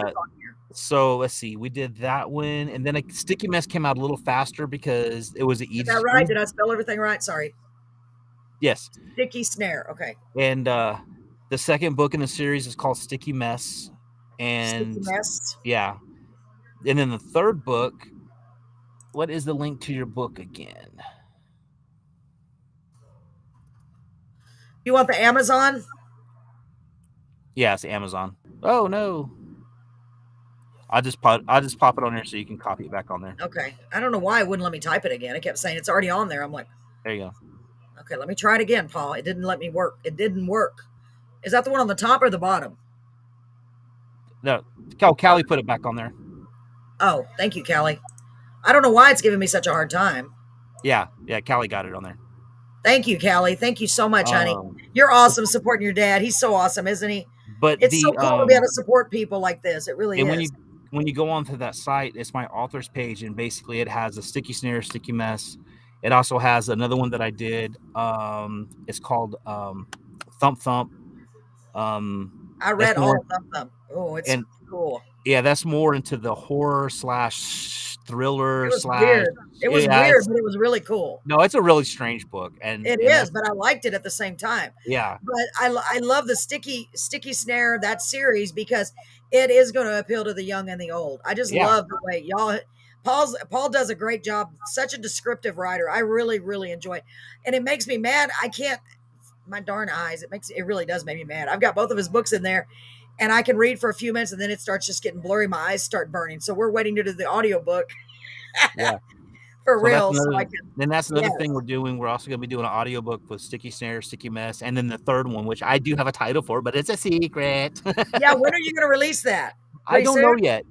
so let's see, we did that one, and then Sticky Mess came out a little faster because it was an easy. Is that right? Did I spell everything right? Sorry. Yes. Sticky Snare. Okay. And the second book in the series is called Sticky Mess. And Sticky Mess. Yeah. And then the third book, what is the link to your book again? You want the Amazon? Yeah, it's Amazon. Oh no. I'll just pop it on there so you can copy it back on there. Okay. I don't know why it wouldn't let me type it again. It kept saying it's already on there. I'm like, there you go. Okay, let me try it again, Paul. It didn't let me work. It didn't work. Is that the one on the top or the bottom? No. Callie put it back on there. Oh, thank you, Callie. I don't know why it's giving me such a hard time. Yeah, Callie got it on there. Thank you, Callie. Thank you so much, honey. You're awesome supporting your dad. He's so awesome, isn't he? But it's so cool to be able to support people like this. It really is. When you go onto that site, it's my authors page, and basically it has a Sticky Snare, Sticky Mess. It also has another one that I did. It's called Thump Thump. I read all of Thump. Oh, it's cool. Yeah, that's more into the horror / thriller / weird. It was weird, but it was really cool. No, it's a really strange book, and it is, but I liked it at the same time. Yeah, but I love the Sticky Snare, that series, because it is going to appeal to the young and the old. I just love the way Paul does a great job. Such a descriptive writer. I really, really enjoy it, and it makes me mad. I can't. My darn eyes. It really does make me mad. I've got both of his books in there. And I can read for a few minutes, and then it starts just getting blurry. My eyes start burning. So we're waiting to do the audiobook. Yeah. For real. Then that's another thing we're doing. We're also going to be doing an audiobook with Sticky Snare, Sticky Mess, and then the third one, which I do have a title for, but it's a secret. Yeah, when are you going to release that? I don't know yet.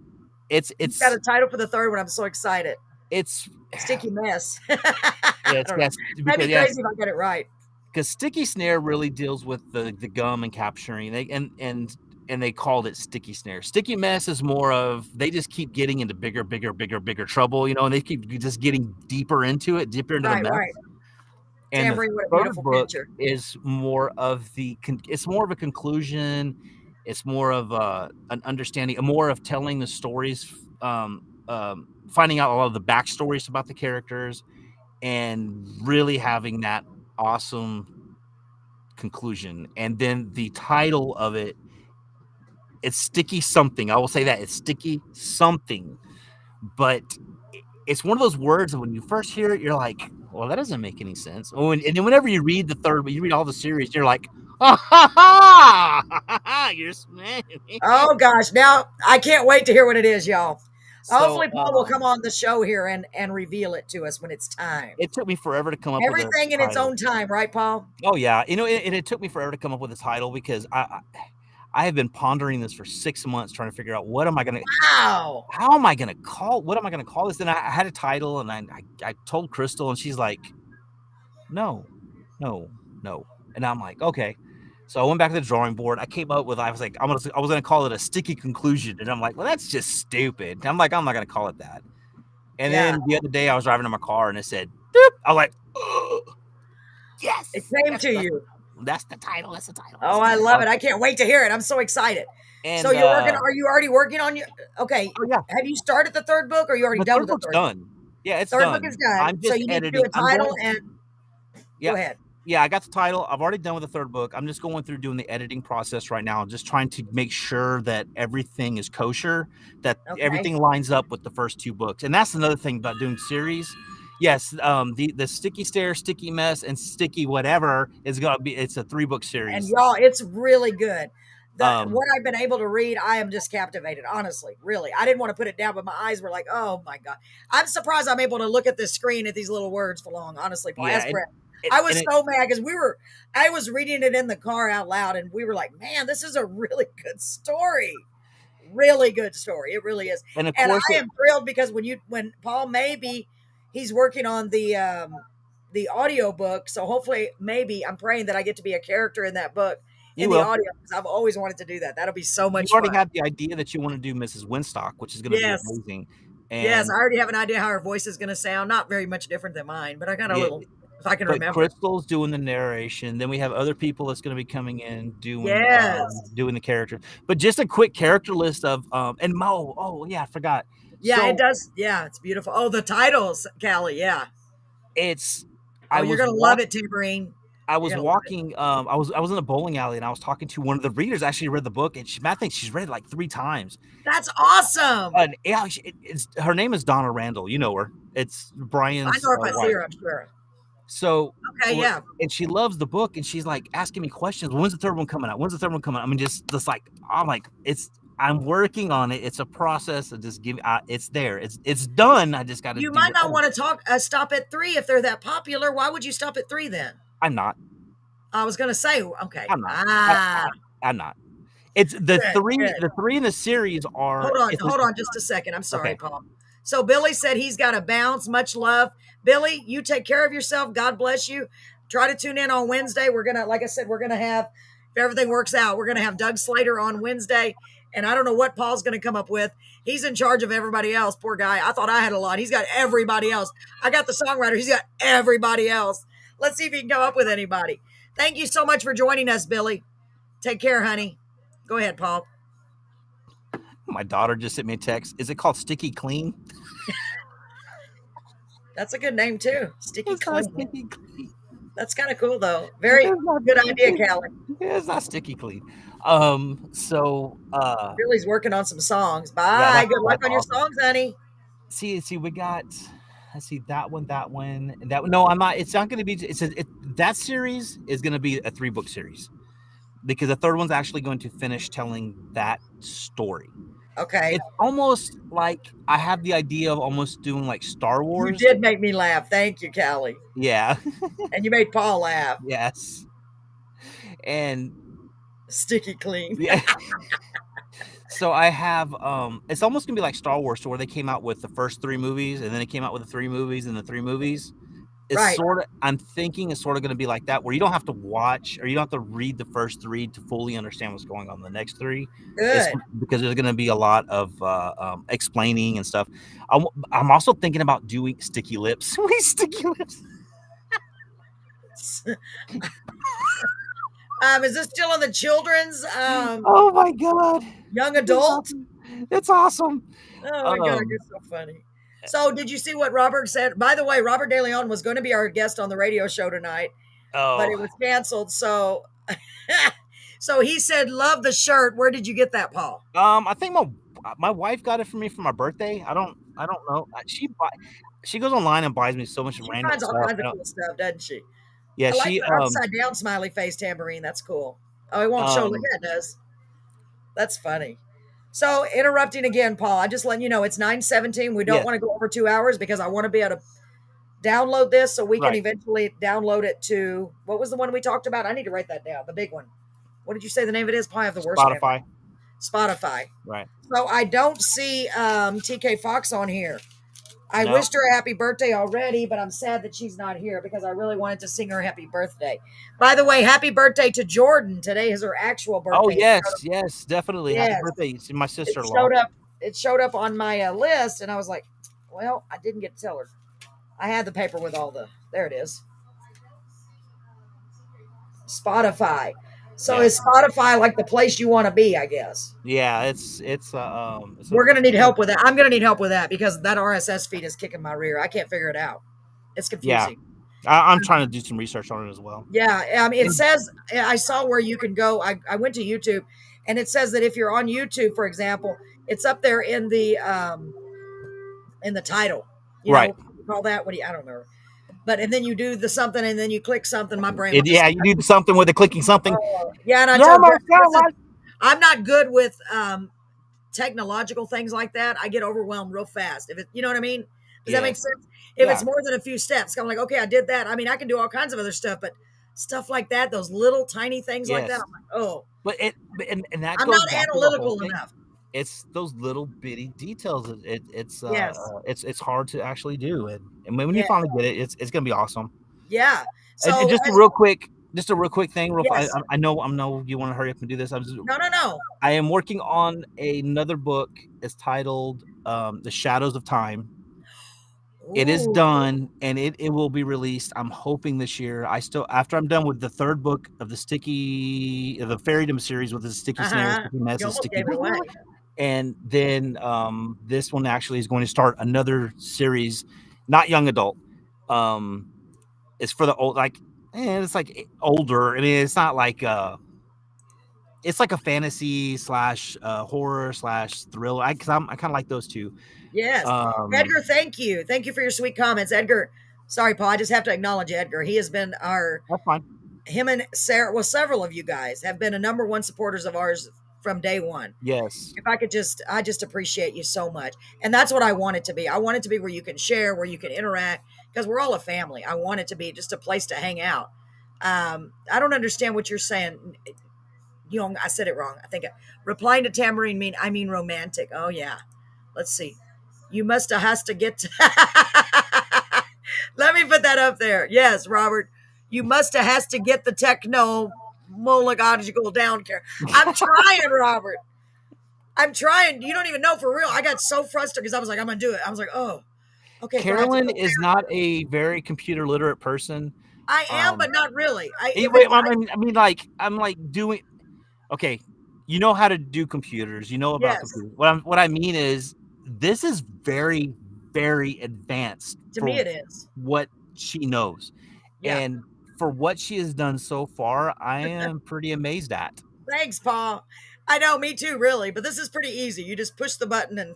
It's got a title for the third one. I'm so excited. It's Sticky Mess. That'd be crazy if I get it right. Because Sticky Snare really deals with the gum and capturing, and they called it Sticky Snare. Sticky Mess is more of, they just keep getting into bigger trouble, and they keep just getting deeper into the mess. Right. And the third book is more of it's more of a conclusion. It's more of an understanding, more of telling the stories, finding out a lot of the backstories about the characters, and really having that awesome conclusion. And then the title of it, it's Sticky Something. I will say that it's Sticky Something, but it's one of those words that when you first hear it, you're like, well, that doesn't make any sense. Oh, and then whenever you read the third, you read all the series, you're like, you're smashing. Oh gosh, now I can't wait to hear what it is, y'all. So, hopefully Paul will come on the show here and reveal it to us when it's time. It took me forever to come up with everything in its own time, right, Paul? Oh yeah, and it took me forever to come up with a title, because I have been pondering this for 6 months, trying to figure out what am I going to. Wow. How am I going to call? What am I going to call this? And I had a title, and I told Crystal, and she's like, no. And I'm like, okay. So I went back to the drawing board. I came up with, I was gonna call it a sticky conclusion, and I'm like, well, that's just stupid. I'm like, I'm not gonna call it that. And then the other day, I was driving in my car, and it said, "Doop." I was like, oh, yes, It came to you. That's the title. That's the title. Oh, I love it. I can't wait to hear it. I'm so excited. And, so you're working, are you already working on your, okay. Oh, yeah. Have you started the third book, or are you already done with the third book? Done. Yeah, it's third done. book is done. I'm just so you editing. Need to do a title yeah. Go ahead. Yeah, I got the title. I've already done with the third book. I'm just going through doing the editing process right now. I'm just trying to make sure that everything is kosher, that everything lines up with the first two books. And that's another thing about doing series. Yes, the Sticky Stare, Sticky Mess, and Sticky Whatever is gonna be. It's a 3-book series. And y'all, it's really good. What I've been able to read, I am just captivated. Honestly, really, I didn't want to put it down, but my eyes were like, "Oh my god!" I'm surprised I'm able to look at this screen at these little words for long. Honestly, Paul. Yeah, I was so mad because I was reading it in the car out loud, and we were like, "Man, this is a really good story." Really good story. It really is. And I am thrilled because when Paul, maybe he's working on the audio book. So hopefully, maybe I'm praying that I get to be a character in that book in the audio, because I've always wanted to do that. That'll be so much fun. You already had the idea that you want to do Mrs. Winstock, which is going to be amazing. And yes, I already have an idea how her voice is going to sound. Not very much different than mine, but I got a little, if I can remember. Crystal's doing the narration. Then we have other people that's going to be coming in doing the characters. But just a quick character list of and Mo. Oh yeah, I forgot. Yeah, it does. Yeah, it's beautiful. Oh, the titles, Callie. Yeah, you're gonna love it, Tambourine. I was walking. I was in a bowling alley, and I was talking to one of the readers. Actually, read the book, and I think she's read it like 3 times. That's awesome. And her name is Donna Randall. You know her. It's Brian's. I know if I see her, I'm sure. So yeah, and she loves the book, and she's like asking me questions. When's the third one coming out? When's the third one coming out? I mean, just like I'm like I'm working on it. It's a process of just it's there. It's done. I just got to. You might not want to stop at 3 if they're that popular. Why would you stop at 3 then? I'm not. I was going to say, okay. I'm not. I'm not. It's the three. The 3 in the series are. Hold on, just a second. I'm sorry, Paul. So Billy said he's got to bounce. Much love, Billy. You take care of yourself. God bless you. Try to tune in on Wednesday. We're gonna, like I said, we're gonna have, if everything works out, we're gonna have Doug Slater on Wednesday. And I don't know what Paul's going to come up with. He's in charge of everybody else. Poor guy. I thought I had a lot. He's got everybody else. I got the songwriter. He's got everybody else. Let's see if he can come up with anybody. Thank you so much for joining us, Billy. Take care, honey. Go ahead, Paul. My daughter just sent me a text. Is it called Sticky Clean? That's a good name, too. Sticky Clean. Sticky Clean. That's kind of cool, though. Very good idea, Callie. Yeah, it's not Sticky Clean. So Billy's working on some songs. Bye. Good luck on your songs, honey. See, we got. Let's see that one, and that one. No, I'm not. It's not going to be. That series is going to be a 3-book series, because the third one's actually going to finish telling that story. Okay. It's almost like I have the idea of almost doing like Star Wars. You did make me laugh. Thank you, Callie. Yeah. And you made Paul laugh. Yes. And Sticky Clean. Yeah. So I have it's almost gonna be like Star Wars, where they came out with the first 3 movies, and then it came out with the 3 movies and the 3 movies. It's I'm thinking it's sort of gonna be like that, where you don't have to watch, or you don't have to read the first 3 to fully understand what's going on in the next 3. Good. Because there's gonna be a lot of explaining and stuff. I'm also thinking about doing Sticky Lips. Sticky Lips. Is this still on the children's? Oh my God. Young adult? It's awesome. Oh my God, you're so funny. So did you see what Robert said? By the way, Robert De Leon was going to be our guest on the radio show tonight, but it was canceled. So, so he said, "Love the shirt." Where did you get that, Paul? I think my wife got it for me for my birthday. I don't know. She goes online and buys me so much random finds stuff. all kinds of cool stuff, doesn't she? Yeah, I like the upside down smiley face tambourine. That's cool. Oh, it won't show. Yeah, it does. That's funny. So interrupting again, Paul, I just letting you know it's 9:17. We don't want to go over 2 hours, because I want to be able to download this so we can eventually download it to, what was the one we talked about? I need to write that down. The big one. What did you say the name of it is? Paul, I have the worst Spotify. name. Spotify. Right. So I don't see TK Fox on here. I No. wished her a happy birthday already, but I'm sad that she's not here because I really wanted to sing her happy birthday. By the way, happy birthday to Jordan. Today is her actual birthday. Oh yes, definitely. Yes. Happy birthday to my It sister-in-law. showed up on my list, and I was like, well, I didn't get to tell her. I had the paper with all the. There it is. Spotify. So is Spotify like the place you want to be? I guess. Yeah, it's We're gonna need help with that. I'm gonna need help with that because that RSS feed is kicking my rear. I can't figure it out. It's confusing. I'm trying to do some research on it as well. Yeah, I mean, it says I saw where you can go. I went to YouTube, and it says that if you're on YouTube, for example, it's up there in the title. You know, what do you call that? I don't remember. But and then you do the something, and then you click something. My brain. You do something with the clicking something. Yeah, and I'm not good with technological things like that. I get overwhelmed real fast. If it, you know what I mean? Does that make sense? If it's more than a few steps, I'm like, okay, I did that. I mean, I can do all kinds of other stuff, but stuff like that, those little tiny things like that, I'm like, oh. But and that I'm goes not back analytical enough. It's those little bitty details. It's hard to actually do, and when you finally get it, it's gonna be awesome. Yeah. So and just a real quick thing. Yes. I know you want to hurry up and do this. No. I am working on another book. It's titled "The Shadows of Time." Ooh. It is done, and it will be released. I'm hoping this year. After I'm done with the third book of the Fairydom series with the Sticky Snares, Sticky Messes, Sticky. And then this one actually is going to start another series, not young adult. It's for the old, it's like older. I mean, it's not like it's like a fantasy / horror / thriller. I kind of like those two. Yes, Edgar. Thank you for your sweet comments, Edgar. Sorry, Paul. I just have to acknowledge Edgar. He has been That's fine. Him and Sarah. Well, several of you guys have been a #1 supporters of ours from day one. Yes. If I could I just appreciate you so much. And that's what I want it to be. I want it to be where you can share, where you can interact, because we're all a family. I want it to be just a place to hang out. I don't understand what you're saying. You know, I said it wrong. I think replying to Tamarine I mean romantic. Oh yeah. Let's see. You must have has to get to let me put that up there. Yes, Robert. You must have has to get the technological down care. I'm trying, Robert. I'm trying. You don't even know, for real. I got so frustrated because I was like, I'm gonna do it. I was like, oh, okay. Carolyn is not a very computer literate person. I am, but not really. I'm like doing. Okay, you know how to do computers. You know about computers. What I mean is, this is very, very advanced. To me, it is what she knows, and for what she has done so far, I am pretty amazed at. Thanks, Paul. I know, me too, really. But this is pretty easy. You just push the button and.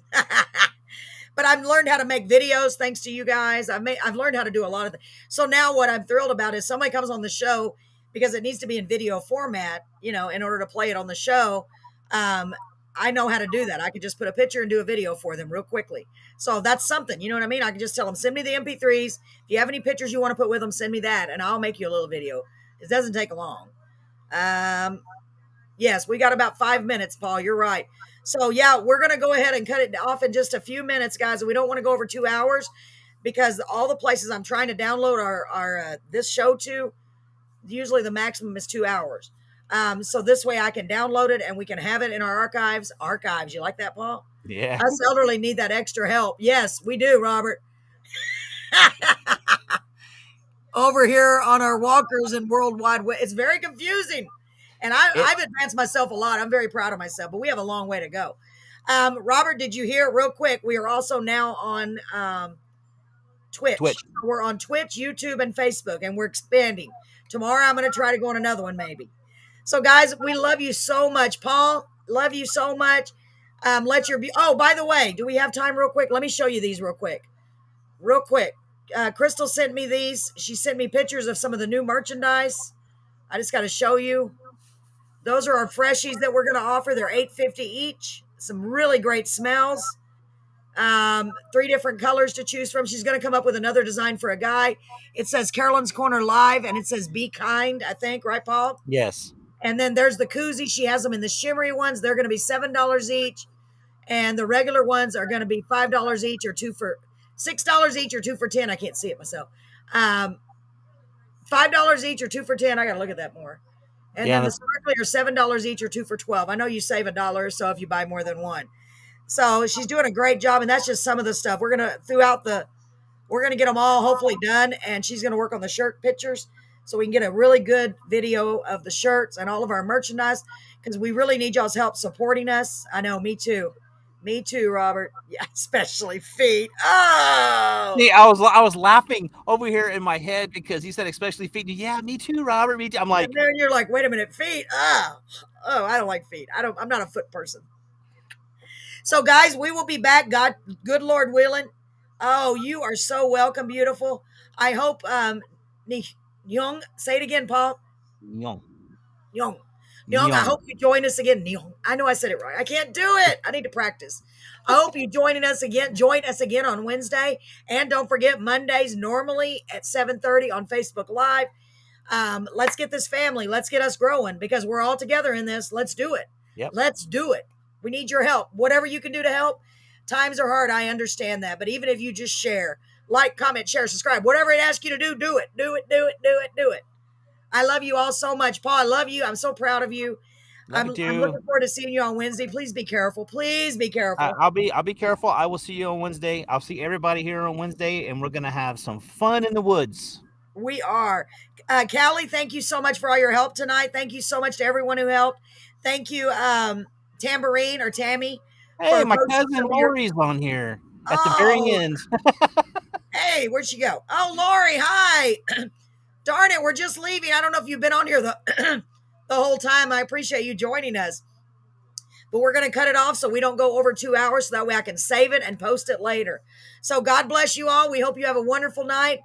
But I've learned how to make videos thanks to you guys. I've learned how to do a lot of things. So now what I'm thrilled about is somebody comes on the show because it needs to be in video format, you know, in order to play it on the show. I know how to do that. I can just put a picture and do a video for them real quickly. So that's something, you know what I mean? I can just tell them, send me the MP3s. If you have any pictures you want to put with them, send me that, and I'll make you a little video. It doesn't take long. Yes, we got about 5 minutes, Paul. You're right. So yeah, we're going to go ahead and cut it off in just a few minutes, guys. We don't want to go over 2 hours because all the places I'm trying to download are this show to, usually the maximum is 2 hours. So this way I can download it and we can have it in our archives. Archives. You like that, Paul? Yeah. Us elderly need that extra help. Yes, we do, Robert. Over here on our walkers and worldwide, it's very confusing. And I've advanced myself a lot. I'm very proud of myself, but we have a long way to go. Robert, did you hear real quick? We are also now on Twitch. We're on Twitch, YouTube, and Facebook, and we're expanding. Tomorrow I'm going to try to go on another one maybe. So guys, we love you so much. Paul, love you so much. Oh, by the way, do we have time real quick? Let me show you these real quick. Crystal sent me these. She sent me pictures of some of the new merchandise. I just got to show you. Those are our freshies that we're going to offer. They're $8.50 each. Some really great smells. 3 different colors to choose from. She's going to come up with another design for a guy. It says Carolyn's Corner Live, and it says Be Kind, I think. Right, Paul? Yes. And then there's the koozie. She has them in the shimmery ones. They're going to be $7 each. And the regular ones are going to be $5 each, or 2 for $6 each or 2 for $10. I can't see it myself. $5 each or 2 for $10. I got to look at that more. And Yeah, then the sparkly are $7 each or 2 for $12. I know you save $1 so if you buy more than one. So she's doing a great job, and that's just some of the stuff. We're gonna get them all hopefully done, and she's gonna work on the shirt pictures so we can get a really good video of the shirts and all of our merchandise, because we really need y'all's help supporting us. I know, me too, Robert. Yeah, especially feet. Oh, See, I was laughing over here in my head because he said especially feet. Yeah, me too, Robert. Me too. I'm like, and then you're like, wait a minute, feet. Oh, I don't like feet. I'm not a foot person. So, guys, we will be back. God, good Lord willing. Oh, you are so welcome, beautiful. I hope, Nyong, say it again, Paul. Nyong. Nyong, I hope you join us again. Nyong. I know I said it right. I can't do it. I need to practice. I hope you join us again on Wednesday. And don't forget, Mondays normally at 7:30 on Facebook Live. Let's get this family. Let's get us growing because we're all together in this. Let's do it. Yep. Let's do it. We need your help. Whatever you can do to help. Times are hard. I understand that. But even if you just share, like, comment, share, subscribe, whatever it asks you to do, do it. Do it, do it, do it, do it. I love you all so much. Paul, I love you. I'm so proud of you. I'm looking forward to seeing you on Wednesday. Please be careful. Please be careful. I'll be careful. I will see you on Wednesday. I'll see everybody here on Wednesday, and we're gonna have some fun in the woods. We are. Callie, thank you so much for all your help tonight. Thank you so much to everyone who helped. Thank you, Tambourine or Tammy. Hey, my cousin Lori's on here at the very end. Hey, where'd she go? Oh, Lori, hi. Darn it, we're just leaving. I don't know if you've been on here the whole time. I appreciate you joining us. But we're going to cut it off so we don't go over 2 hours so that way I can save it and post it later. So God bless you all. We hope you have a wonderful night.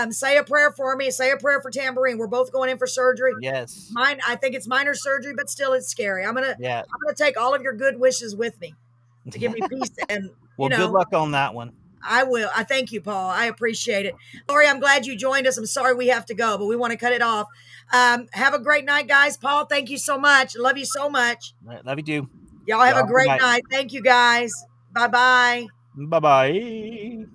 Say a prayer for me. Say a prayer for Tambourine. We're both going in for surgery. Yes. I think it's minor surgery, but still it's scary. I'm gonna take all of your good wishes with me to give me peace and well, good luck on that one. I will. I thank you, Paul. I appreciate it. Lori, I'm glad you joined us. I'm sorry we have to go, but we want to cut it off. Have a great night, guys. Paul, thank you so much. Love you so much. Love you too. Y'all have a great night. Thank you, guys. Bye-bye. Bye-bye.